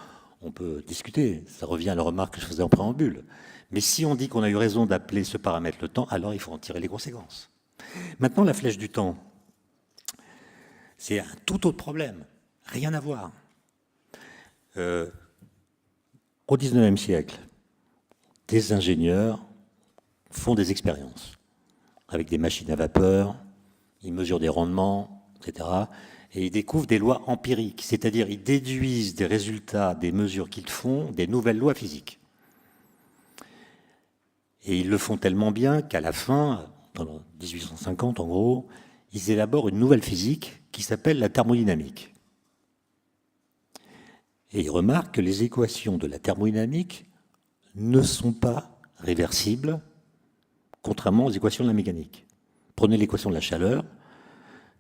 [SPEAKER 1] on peut discuter. Ça revient à la remarque que je faisais en préambule. Mais si on dit qu'on a eu raison d'appeler ce paramètre le temps, alors il faut en tirer les conséquences. Maintenant, la flèche du temps, c'est un tout autre problème. Rien à voir. Au XIXe siècle, des ingénieurs font des expériences avec des machines à vapeur, ils mesurent des rendements, etc. Et ils découvrent des lois empiriques, c'est-à-dire ils déduisent des résultats des mesures qu'ils font des nouvelles lois physiques. Et ils le font tellement bien qu'à la fin, dans 1850 en gros, ils élaborent une nouvelle physique qui s'appelle la thermodynamique. Et ils remarquent que les équations de la thermodynamique ne sont pas réversibles, contrairement aux équations de la mécanique. Prenez l'équation de la chaleur.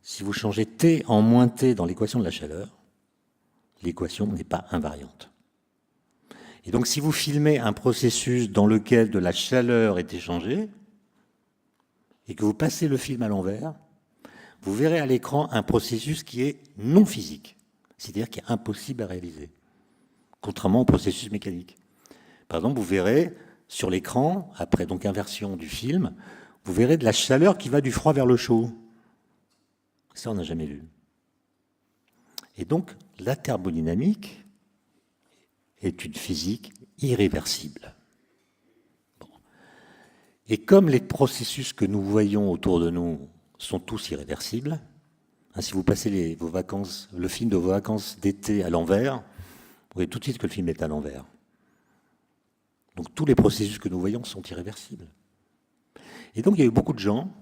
[SPEAKER 1] Si vous changez T en moins T dans l'équation de la chaleur, l'équation n'est pas invariante. Et donc si vous filmez un processus dans lequel de la chaleur est échangée, et que vous passez le film à l'envers, vous verrez à l'écran un processus qui est non physique, c'est-à-dire qui est impossible à réaliser, contrairement au processus mécanique. Par exemple, vous verrez sur l'écran, après donc inversion du film, vous verrez de la chaleur qui va du froid vers le chaud. Ça, on n'a jamais vu. Et donc, la thermodynamique est une physique irréversible. Bon. Et comme les processus que nous voyons autour de nous sont tous irréversibles, hein, si vous passez le film de vos vacances d'été à l'envers, vous voyez tout de suite que le film est à l'envers. Donc tous les processus que nous voyons sont irréversibles. Et donc il y a eu beaucoup de gens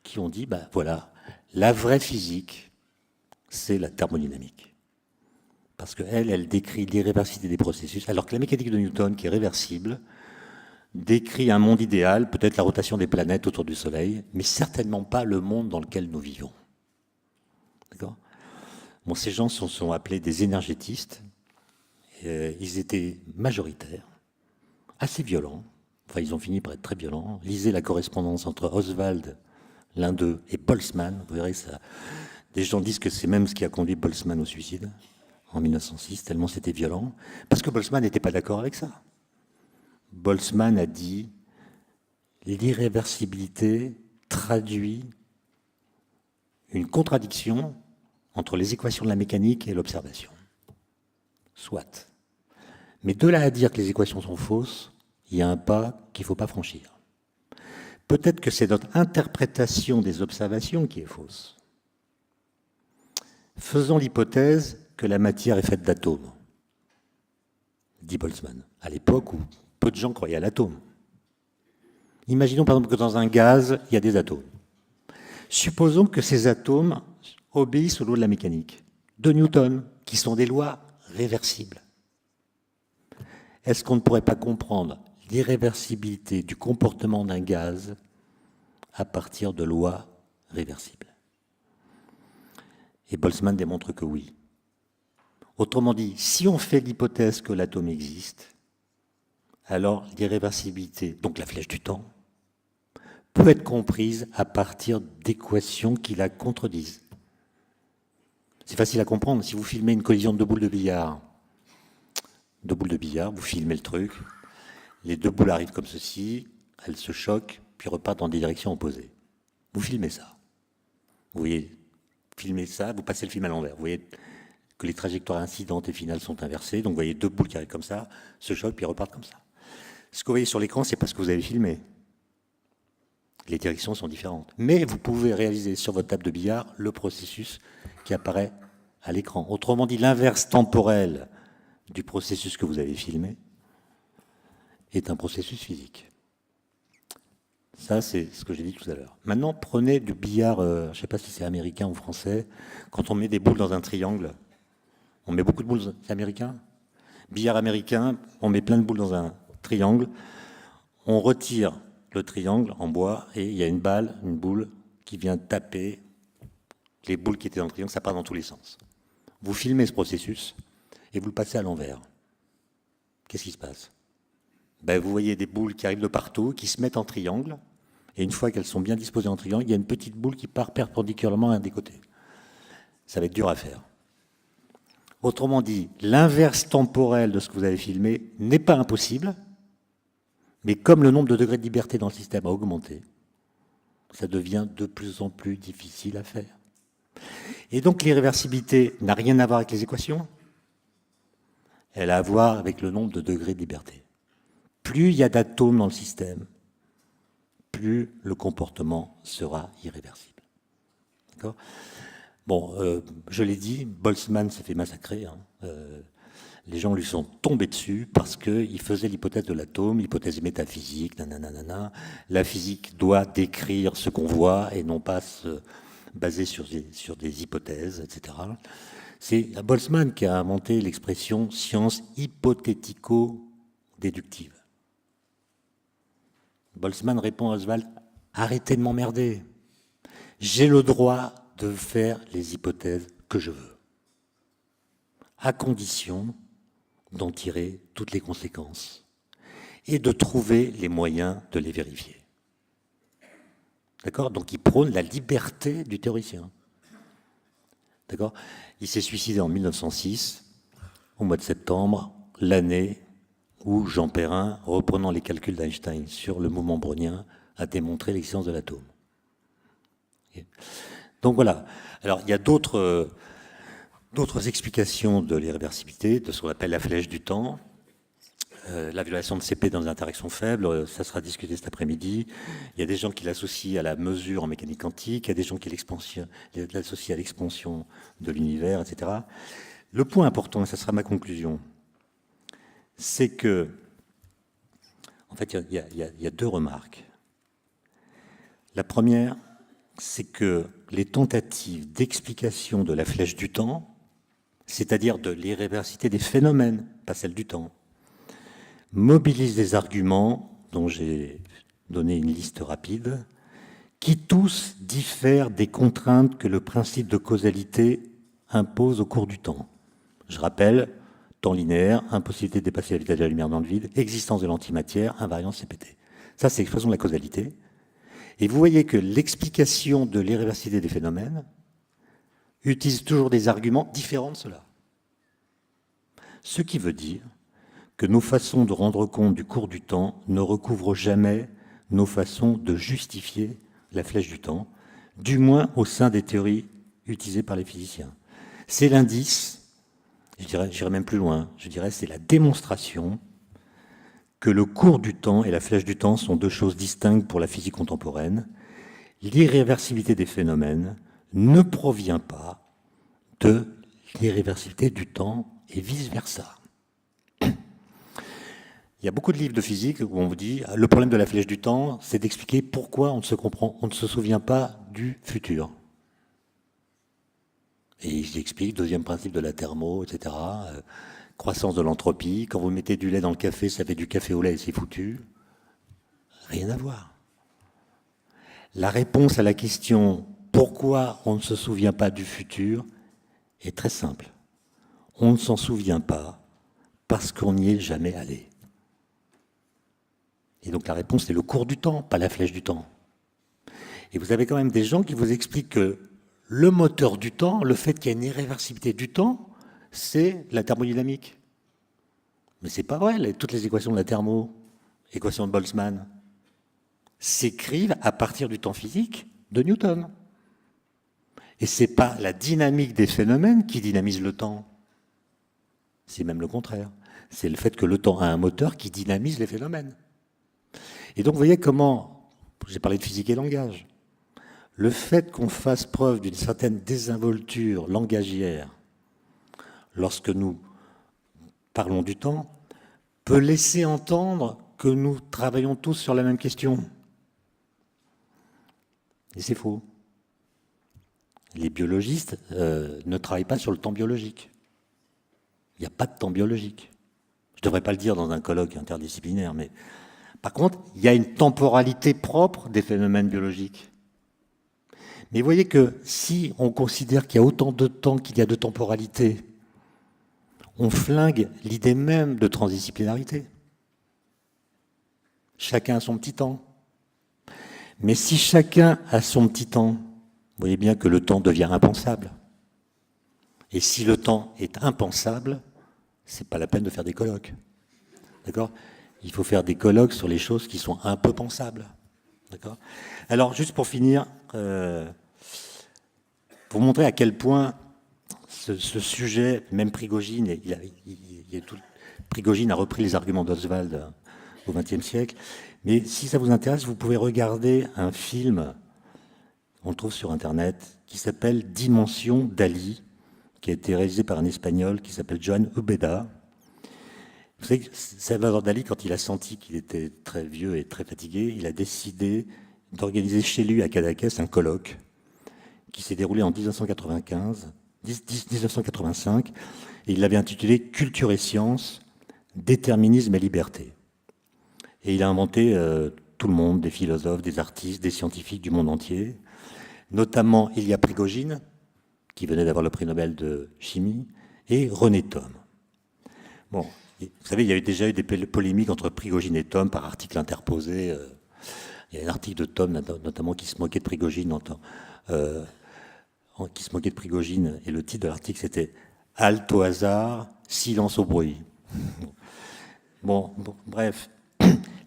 [SPEAKER 1] qui ont dit, voilà, la vraie physique, c'est la thermodynamique. Parce qu'elle décrit l'irréversibilité des processus, alors que la mécanique de Newton, qui est réversible, décrit un monde idéal, peut-être la rotation des planètes autour du Soleil, mais certainement pas le monde dans lequel nous vivons. Bon, ces gens sont appelés des énergétistes. Ils étaient majoritaires, assez violents. Enfin, ils ont fini par être très violents. Lisez la correspondance entre Oswald, l'un d'eux, et Boltzmann. Vous verrez ça. Des gens disent que c'est même ce qui a conduit Boltzmann au suicide en 1906, tellement c'était violent. Parce que Boltzmann n'était pas d'accord avec ça. Boltzmann a dit « l'irréversibilité traduit une contradiction entre les équations de la mécanique et l'observation. » Soit. Mais de là à dire que les équations sont fausses, il y a un pas qu'il ne faut pas franchir. Peut-être que c'est notre interprétation des observations qui est fausse. Faisons l'hypothèse que la matière est faite d'atomes, dit Boltzmann, à l'époque où peu de gens croyaient à l'atome. Imaginons par exemple que dans un gaz, il y a des atomes. Supposons que ces atomes obéissent aux lois de la mécanique, de Newton, qui sont des lois réversibles. Est-ce qu'on ne pourrait pas comprendre l'irréversibilité du comportement d'un gaz à partir de lois réversibles? Et Boltzmann démontre que oui. Autrement dit, si on fait l'hypothèse que l'atome existe, alors l'irréversibilité, donc la flèche du temps, peut être comprise à partir d'équations qui la contredisent. C'est facile à comprendre. Si vous filmez une collision de deux boules de billard, vous filmez le truc, les deux boules arrivent comme ceci, elles se choquent, puis repartent dans des directions opposées. Vous filmez ça. Vous voyez, filmez ça, vous passez le film à l'envers. Vous voyez que les trajectoires incidentes et finales sont inversées, donc vous voyez deux boules qui arrivent comme ça, se choquent, puis repartent comme ça. Ce que vous voyez sur l'écran, c'est parce que vous avez filmé. Les directions sont différentes. Mais vous pouvez réaliser sur votre table de billard le processus qui apparaît à l'écran. Autrement dit, l'inverse temporel du processus que vous avez filmé est un processus physique. Ça, c'est ce que j'ai dit tout à l'heure. Maintenant, prenez du billard, je ne sais pas si c'est américain ou français, quand on met des boules dans un triangle, on met beaucoup de boules, c'est américain? Billard américain, on met plein de boules dans un triangle, on retire le triangle en bois et il y a une balle, une boule qui vient taper les boules qui étaient dans le triangle, ça part dans tous les sens. Vous filmez ce processus et vous le passez à l'envers. Qu'est-ce qui se passe? Vous voyez des boules qui arrivent de partout, qui se mettent en triangle, et une fois qu'elles sont bien disposées en triangle, il y a une petite boule qui part perpendiculairement à un des côtés. Ça va être dur à faire. Autrement dit, l'inverse temporel de ce que vous avez filmé n'est pas impossible, mais comme le nombre de degrés de liberté dans le système a augmenté, ça devient de plus en plus difficile à faire. Et donc l'irréversibilité n'a rien à voir avec les équations, elle a à voir avec le nombre de degrés de liberté. Plus il y a d'atomes dans le système, plus le comportement sera irréversible. D'accord ? Bon, je l'ai dit, Boltzmann s'est fait massacrer. Les gens lui sont tombés dessus parce qu'il faisait l'hypothèse de l'atome, l'hypothèse métaphysique, nanana. La physique doit décrire ce qu'on voit et non pas se baser sur des hypothèses, etc. C'est Boltzmann qui a inventé l'expression science hypothético-déductive. Boltzmann répond à Oswald, arrêtez de m'emmerder. J'ai le droit de faire les hypothèses que je veux, à condition d'en tirer toutes les conséquences et de trouver les moyens de les vérifier. D'accord ? Donc il prône la liberté du théoricien. D'accord ? Il s'est suicidé en 1906, au mois de septembre, l'année où Jean Perrin, reprenant les calculs d'Einstein sur le mouvement brownien, a démontré l'existence de l'atome. Donc voilà. Alors il y a d'autres explications de l'irréversibilité, de ce qu'on appelle la flèche du temps. La violation de CP dans les interactions faibles, ça sera discuté cet après-midi. Il y a des gens qui l'associent à la mesure en mécanique quantique, il y a des gens qui l'associent à l'expansion de l'univers, etc. Le point important, et ça sera ma conclusion, c'est que, en fait, il y a deux remarques. La première, c'est que les tentatives d'explication de la flèche du temps, c'est-à-dire de l'irréversibilité des phénomènes, pas celle du temps, mobilisent des arguments dont j'ai donné une liste rapide, qui tous diffèrent des contraintes que le principe de causalité impose au cours du temps. Je rappelle, temps linéaire, impossibilité de dépasser la vitesse de la lumière dans le vide, existence de l'antimatière, invariance CPT. Ça, c'est l'expression de la causalité. Et vous voyez que l'explication de l'irréversibilité des phénomènes utilise toujours des arguments différents de cela. Ce qui veut dire que nos façons de rendre compte du cours du temps ne recouvrent jamais nos façons de justifier la flèche du temps, du moins au sein des théories utilisées par les physiciens. C'est l'indice, j'irai même plus loin, je dirais c'est la démonstration que le cours du temps et la flèche du temps sont deux choses distinctes pour la physique contemporaine. L'irréversibilité des phénomènes ne provient pas de l'irréversibilité du temps et vice-versa. Il y a beaucoup de livres de physique où on vous dit le problème de la flèche du temps, c'est d'expliquer pourquoi on ne se souvient pas du futur. Et ils expliquent, deuxième principe de la thermo, etc., croissance de l'entropie, quand vous mettez du lait dans le café, ça fait du café au lait et c'est foutu. Rien à voir. La réponse à la question pourquoi on ne se souvient pas du futur est très simple. On ne s'en souvient pas parce qu'on n'y est jamais allé. Et donc la réponse, c'est le cours du temps, pas la flèche du temps. Et vous avez quand même des gens qui vous expliquent que le moteur du temps, le fait qu'il y ait une irréversibilité du temps, c'est la thermodynamique. Mais c'est pas vrai, toutes les équations de la thermo, équations de Boltzmann, s'écrivent à partir du temps physique de Newton. Et c'est pas la dynamique des phénomènes qui dynamise le temps. C'est même le contraire. C'est le fait que le temps a un moteur qui dynamise les phénomènes. Et donc, vous voyez comment, j'ai parlé de physique et langage, le fait qu'on fasse preuve d'une certaine désinvolture langagière lorsque nous parlons du temps peut laisser entendre que nous travaillons tous sur la même question. Et c'est faux. Les biologistes ne travaillent pas sur le temps biologique. Il n'y a pas de temps biologique. Je ne devrais pas le dire dans un colloque interdisciplinaire, mais par contre, il y a une temporalité propre des phénomènes biologiques. Mais vous voyez que si on considère qu'il y a autant de temps qu'il y a de temporalité, on flingue l'idée même de transdisciplinarité. Chacun a son petit temps. Mais si chacun a son petit temps, vous voyez bien que le temps devient impensable. Et si le temps est impensable, c'est pas la peine de faire des colloques. D'accord ? Il faut faire des colloques sur les choses qui sont un peu pensables. D'accord ? Alors, juste pour finir, pour montrer à quel point ce sujet, même Prigogine, Prigogine a repris les arguments d'Oswald au XXe siècle, mais si ça vous intéresse, vous pouvez regarder un film, on le trouve sur Internet, qui s'appelle Dimension d'Ali, qui a été réalisé par un Espagnol qui s'appelle Joan Ubeda. Vous savez, Salvador Dali, quand il a senti qu'il était très vieux et très fatigué, il a décidé d'organiser chez lui à Cadaqués un colloque qui s'est déroulé en 1985, et il l'avait intitulé « Culture et sciences, déterminisme et liberté ». Et il a inventé tout le monde, des philosophes, des artistes, des scientifiques du monde entier, notamment Ilya Prigogine, qui venait d'avoir le prix Nobel de chimie, et René Thom. Bon, vous savez, il y a déjà eu des polémiques entre Prigogine et Thom par article interposé. Il y a un article de Thom, notamment, qui se moquait de Prigogine, et le titre de l'article, c'était « Halte au hasard, silence au bruit ». Bon, bref.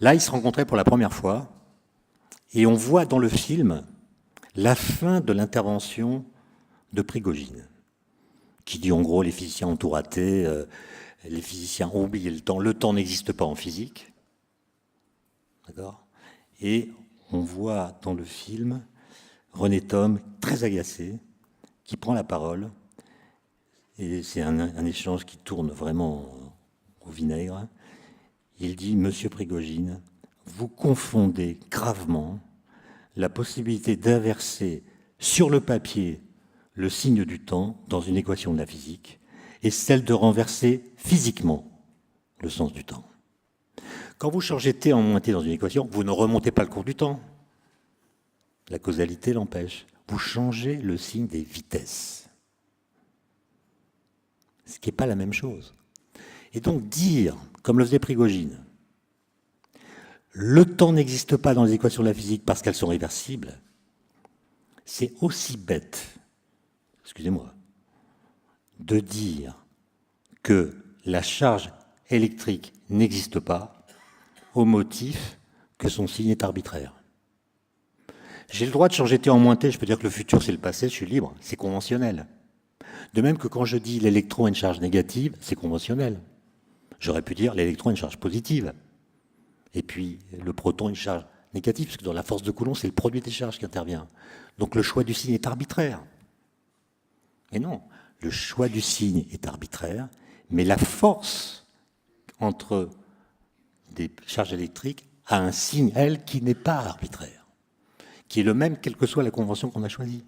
[SPEAKER 1] Là, ils se rencontraient pour la première fois, et on voit dans le film la fin de l'intervention de Prigogine, qui dit en gros les physiciens ont tout raté, les physiciens ont oublié le temps n'existe pas en physique. D'accord ? Et on voit dans le film René Thom, très agacé, qui prend la parole, et c'est un échange qui tourne vraiment au vinaigre. Il dit « Monsieur Prigogine, vous confondez gravement la possibilité d'inverser sur le papier le signe du temps dans une équation de la physique et celle de renverser physiquement le sens du temps. Quand vous changez T en moins T dans une équation, vous ne remontez pas le cours du temps. La causalité l'empêche. Vous changez le signe des vitesses. ce qui n'est pas la même chose. Et donc dire, comme le faisait Prigogine, le temps n'existe pas dans les équations de la physique parce qu'elles sont réversibles, c'est aussi bête, excusez-moi, de dire que la charge électrique n'existe pas au motif que son signe est arbitraire. J'ai le droit de changer T en moins T, je peux dire que le futur c'est le passé, je suis libre, c'est conventionnel. De même que quand je dis l'électron a une charge négative, c'est conventionnel. J'aurais pu dire l'électron a une charge positive. Et puis le proton a une charge négative, parce que dans la force de Coulomb, c'est le produit des charges qui intervient. Donc le choix du signe est arbitraire. Et non, le choix du signe est arbitraire, mais la force entre des charges électriques a un signe, elle, qui n'est pas arbitraire, qui est le même quelle que soit la convention qu'on a choisie.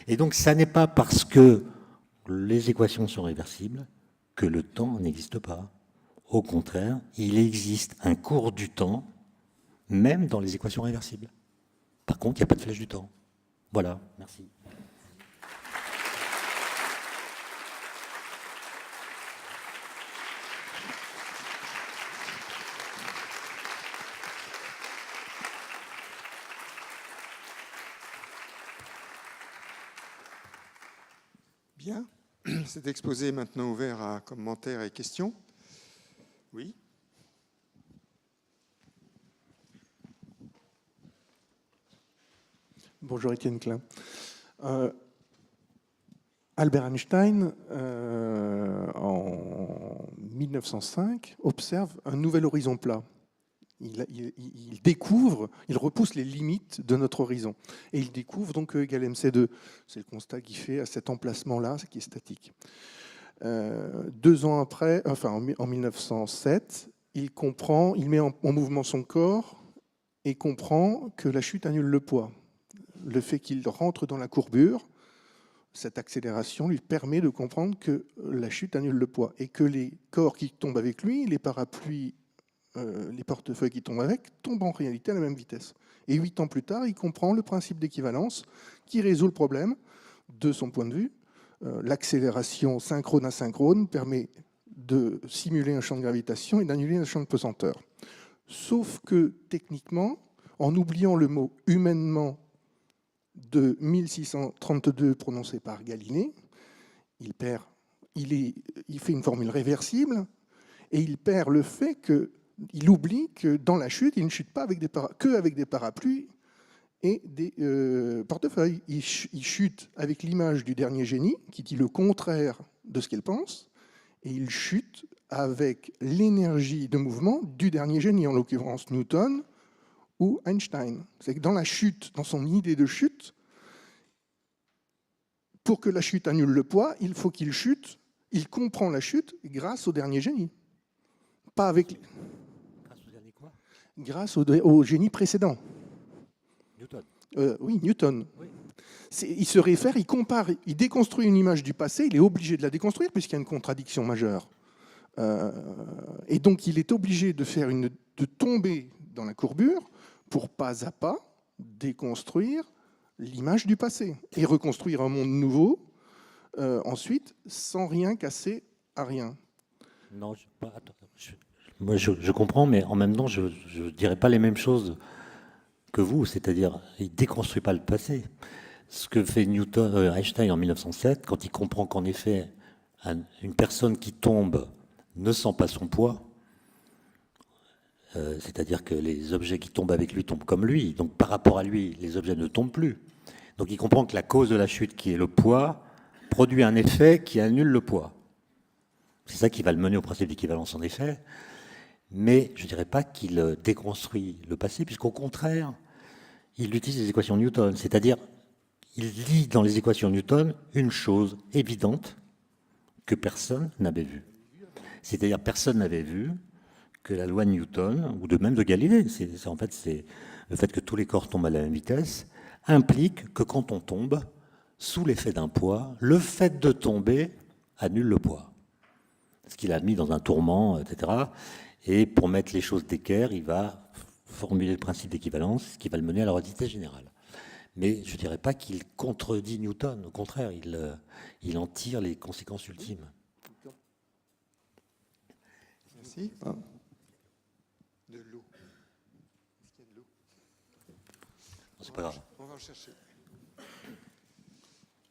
[SPEAKER 1] Et donc ça n'est pas parce que les équations sont réversibles que le temps n'existe pas. Au contraire, il existe un cours du temps, même dans les équations réversibles. Par contre, il n'y a pas de flèche du temps. Voilà, merci.
[SPEAKER 2] Bien. Cet exposé est maintenant ouvert à commentaires et questions. Oui.
[SPEAKER 3] Bonjour Étienne Klein. Albert Einstein, en 1905, observe un nouvel horizon plat. Il découvre, il repousse les limites de notre horizon. Et il découvre donc E égale mc2. C'est le constat qu'il fait à cet emplacement-là, qui est statique. 2 ans après, enfin en 1907, il met en mouvement son corps et comprend que la chute annule le poids. Le fait qu'il rentre dans la courbure, cette accélération lui permet de comprendre que la chute annule le poids et que les corps qui tombent avec lui, les parapluies, les portefeuilles qui tombent avec, tombent en réalité à la même vitesse. Et 8 ans plus tard, il comprend le principe d'équivalence qui résout le problème de son point de vue. L'accélération synchrone-asynchrone permet de simuler un champ de gravitation et d'annuler un champ de pesanteur. Sauf que, techniquement, en oubliant le mot « humainement » de 1632 prononcé par Galilée, il fait une formule réversible et il perd le fait qu'il oublie que dans la chute, il ne chute pas qu'avec des parapluies et des portefeuilles. Il chute avec l'image du dernier génie, qui dit le contraire de ce qu'elle pense, et il chute avec l'énergie de mouvement du dernier génie, en l'occurrence Newton ou Einstein. C'est que dans la chute, dans son idée de chute, pour que la chute annule le poids, il faut qu'il chute, il comprend la chute grâce au dernier génie. Pas avec...
[SPEAKER 1] Grâce au dernier quoi ?
[SPEAKER 3] Grâce au génie précédent.
[SPEAKER 1] Newton.
[SPEAKER 3] Oui, Newton.
[SPEAKER 1] Oui.
[SPEAKER 3] Il se réfère, il compare, il déconstruit une image du passé, il est obligé de la déconstruire puisqu'il y a une contradiction majeure. Et donc il est obligé de tomber dans la courbure pour pas à pas déconstruire l'image du passé et reconstruire un monde nouveau ensuite sans rien casser à rien.
[SPEAKER 1] Non, moi je comprends, mais en même temps, je ne dirais pas les mêmes choses que vous, c'est-à-dire, il ne déconstruit pas le passé. Ce que fait Einstein en 1907, quand il comprend qu'en effet, une personne qui tombe ne sent pas son poids, c'est-à-dire que les objets qui tombent avec lui tombent comme lui, donc par rapport à lui, les objets ne tombent plus. Donc il comprend que la cause de la chute, qui est le poids, produit un effet qui annule le poids. C'est ça qui va le mener au principe d'équivalence en effet, mais je ne dirais pas qu'il déconstruit le passé, puisqu'au contraire, il utilise les équations Newton, c'est-à-dire il lit dans les équations Newton une chose évidente que personne n'avait vue. C'est-à-dire personne n'avait vu que la loi de Newton, ou de même de Galilée, c'est le fait que tous les corps tombent à la même vitesse, implique que quand on tombe, sous l'effet d'un poids, le fait de tomber annule le poids. Ce qu'il a mis dans un tourment, etc. Et pour mettre les choses d'équerre, il va formuler le principe d'équivalence, ce qui va le mener à la relativité générale. Mais je ne dirais pas qu'il contredit Newton, au contraire, il en tire les conséquences ultimes.
[SPEAKER 2] Si.
[SPEAKER 3] Ah.
[SPEAKER 2] De l'eau. Est-ce qu'il y a de l'eau?
[SPEAKER 1] C'est pas grave.
[SPEAKER 2] On va en chercher.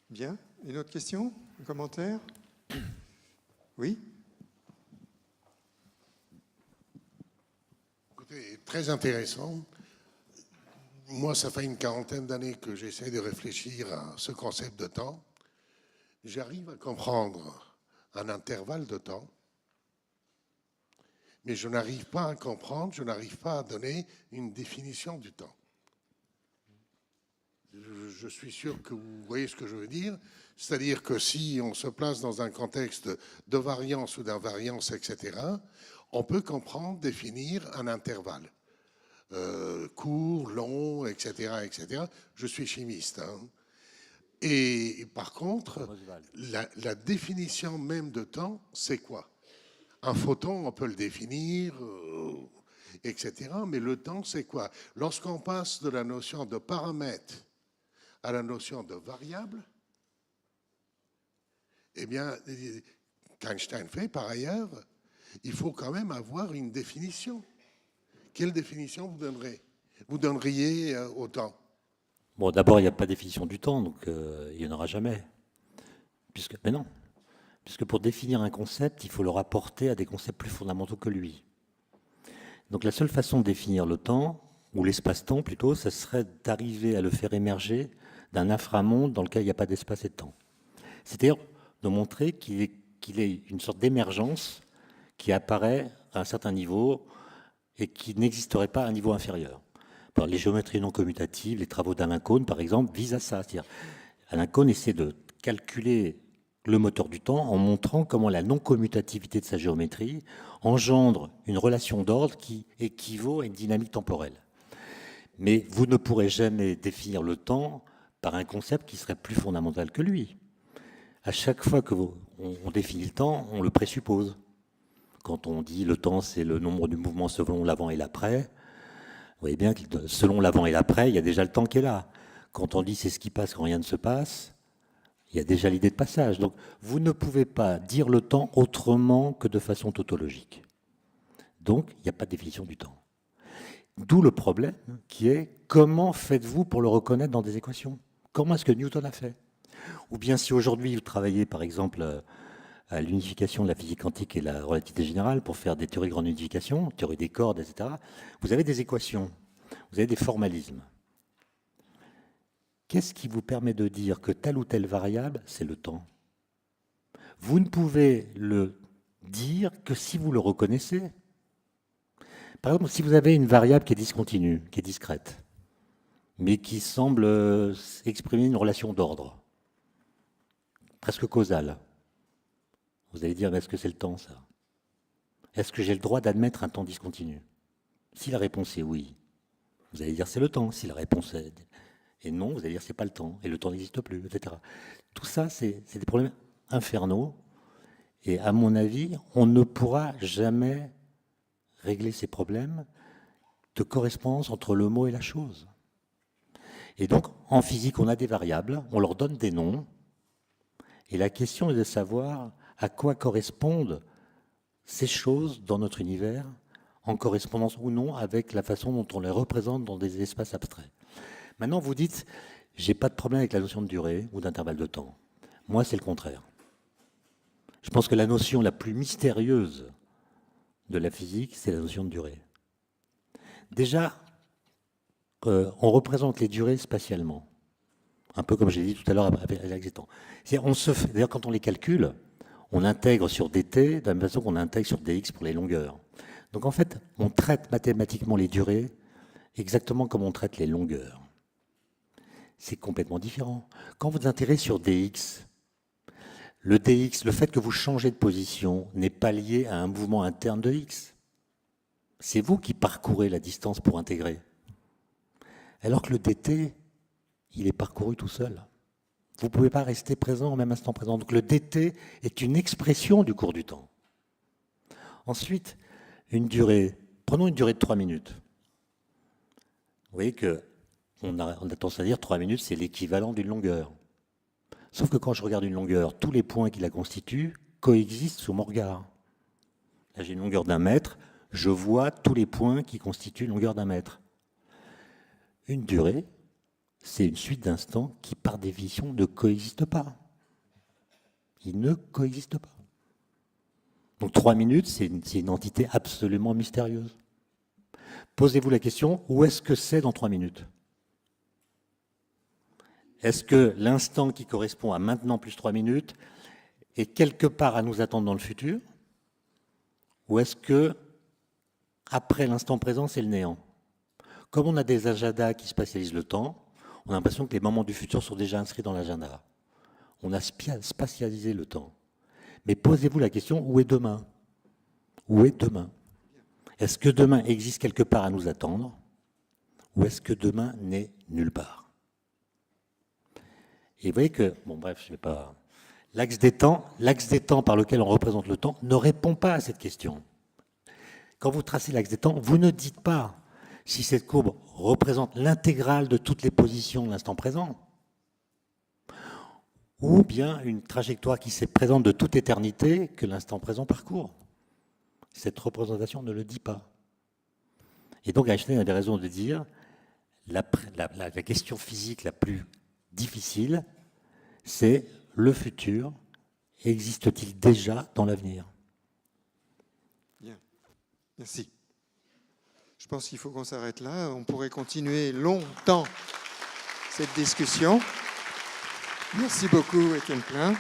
[SPEAKER 2] Bien. Une autre question? Un commentaire? Oui?
[SPEAKER 4] Écoutez, très intéressant. Moi, ça fait une quarantaine d'années que j'essaie de réfléchir à ce concept de temps. J'arrive à comprendre un intervalle de temps, mais je n'arrive pas à comprendre, je n'arrive pas à donner une définition du temps. Je suis sûr que vous voyez ce que je veux dire. C'est-à-dire que si on se place dans un contexte de variance ou d'invariance, etc., on peut comprendre, définir un intervalle. Court, long, etc., etc. Je suis chimiste. Hein. Et par contre, la définition même de temps, c'est quoi? Un photon, on peut le définir, etc. Mais le temps, c'est quoi? Lorsqu'on passe de la notion de paramètre à la notion de variable, eh bien, qu'Einstein fait par ailleurs, il faut quand même avoir une définition. Quelle définition vous donneriez au temps?
[SPEAKER 1] Bon, d'abord, il n'y a pas de définition du temps, donc il n'y en aura jamais. Mais non. Puisque pour définir un concept, il faut le rapporter à des concepts plus fondamentaux que lui. Donc la seule façon de définir le temps, ou l'espace-temps plutôt, ce serait d'arriver à le faire émerger d'un inframonde dans lequel il n'y a pas d'espace et de temps. C'est-à-dire de montrer qu'il est une sorte d'émergence qui apparaît à un certain niveau et qui n'existerait pas à un niveau inférieur. Alors, les géométries non commutatives, les travaux d'Alain Kohn, par exemple, visent à ça. C'est-à-dire, Alain Kohn essaie de calculer le moteur du temps en montrant comment la non-commutativité de sa géométrie engendre une relation d'ordre qui équivaut à une dynamique temporelle. Mais vous ne pourrez jamais définir le temps par un concept qui serait plus fondamental que lui. À chaque fois qu'on définit le temps, on le présuppose. Quand on dit le temps, c'est le nombre de mouvements selon l'avant et l'après, vous voyez bien que selon l'avant et l'après, il y a déjà le temps qui est là. Quand on dit c'est ce qui passe quand rien ne se passe, il y a déjà l'idée de passage. Donc vous ne pouvez pas dire le temps autrement que de façon tautologique. Donc il n'y a pas de définition du temps. D'où le problème qui est comment faites-vous pour le reconnaître dans des équations? Comment est-ce que Newton a fait? Ou bien si aujourd'hui vous travaillez par exemple à l'unification de la physique quantique et la relativité générale pour faire des théories de grande unification, théorie des cordes, etc., vous avez des équations, vous avez des formalismes. Qu'est-ce qui vous permet de dire que telle ou telle variable, c'est le temps? Vous ne pouvez le dire que si vous le reconnaissez. Par exemple, si vous avez une variable qui est discontinue, qui est discrète, mais qui semble exprimer une relation d'ordre, presque causale, vous allez dire, est-ce que c'est le temps, ça? Est-ce que j'ai le droit d'admettre un temps discontinu? Si la réponse est oui, vous allez dire c'est le temps. Si la réponse est non, vous allez dire c'est pas le temps, et le temps n'existe plus, etc. Tout ça, c'est des problèmes infernaux, et à mon avis, on ne pourra jamais régler ces problèmes de correspondance entre le mot et la chose. Et donc, en physique, on a des variables, on leur donne des noms, et la question est de savoir à quoi correspondent ces choses dans notre univers, en correspondance ou non avec la façon dont on les représente dans des espaces abstraits. Maintenant, vous dites, j'ai pas de problème avec la notion de durée ou d'intervalle de temps. Moi, c'est le contraire. Je pense que la notion la plus mystérieuse de la physique, c'est la notion de durée. Déjà, on représente les durées spatialement, un peu comme je l'ai dit tout à l'heure avec Alex Etan. D'ailleurs, quand on les calcule, on intègre sur dt de la même façon qu'on intègre sur dx pour les longueurs. Donc en fait, on traite mathématiquement les durées exactement comme on traite les longueurs. C'est complètement différent. Quand vous intégrez sur dx, le fait que vous changez de position n'est pas lié à un mouvement interne de x. C'est vous qui parcourez la distance pour intégrer. Alors que le dt, il est parcouru tout seul. Vous ne pouvez pas rester présent au même instant présent. Donc le dt est une expression du cours du temps. Ensuite, prenons une durée de 3 minutes. Vous voyez qu'on a tendance à dire 3 minutes, c'est l'équivalent d'une longueur. Sauf que quand je regarde une longueur, tous les points qui la constituent coexistent sous mon regard. Là, j'ai une longueur d'1 mètre. Je vois tous les points qui constituent une longueur d'1 mètre. Une durée, c'est une suite d'instants qui, par définition, ne coexistent pas. Ils ne coexistent pas. Donc 3 minutes, c'est une entité absolument mystérieuse. Posez-vous la question, où est-ce que c'est dans 3 minutes? Est-ce que l'instant qui correspond à maintenant plus 3 minutes est quelque part à nous attendre dans le futur? Ou est-ce que, après l'instant présent, c'est le néant? Comme on a des agendas qui spatialisent le temps, on a l'impression que les moments du futur sont déjà inscrits dans l'agenda. On a spatialisé le temps. Mais posez-vous la question, où est demain? Où est demain? Est-ce que demain existe quelque part à nous attendre? Ou est-ce que demain n'est nulle part? Et vous voyez que, bon bref, je ne vais pas... L'axe des temps par lequel on représente le temps ne répond pas à cette question. Quand vous tracez l'axe des temps, vous ne dites pas si cette courbe représente l'intégrale de toutes les positions de l'instant présent, ou bien une trajectoire qui se présente de toute éternité que l'instant présent parcourt. Cette représentation ne le dit pas. Et donc Einstein avait raison de dire la question physique la plus difficile, c'est le futur existe-t-il déjà dans l'avenir?
[SPEAKER 2] Bien, merci. Je pense qu'il faut qu'on s'arrête là. On pourrait continuer longtemps cette discussion. Merci beaucoup, Étienne Klein.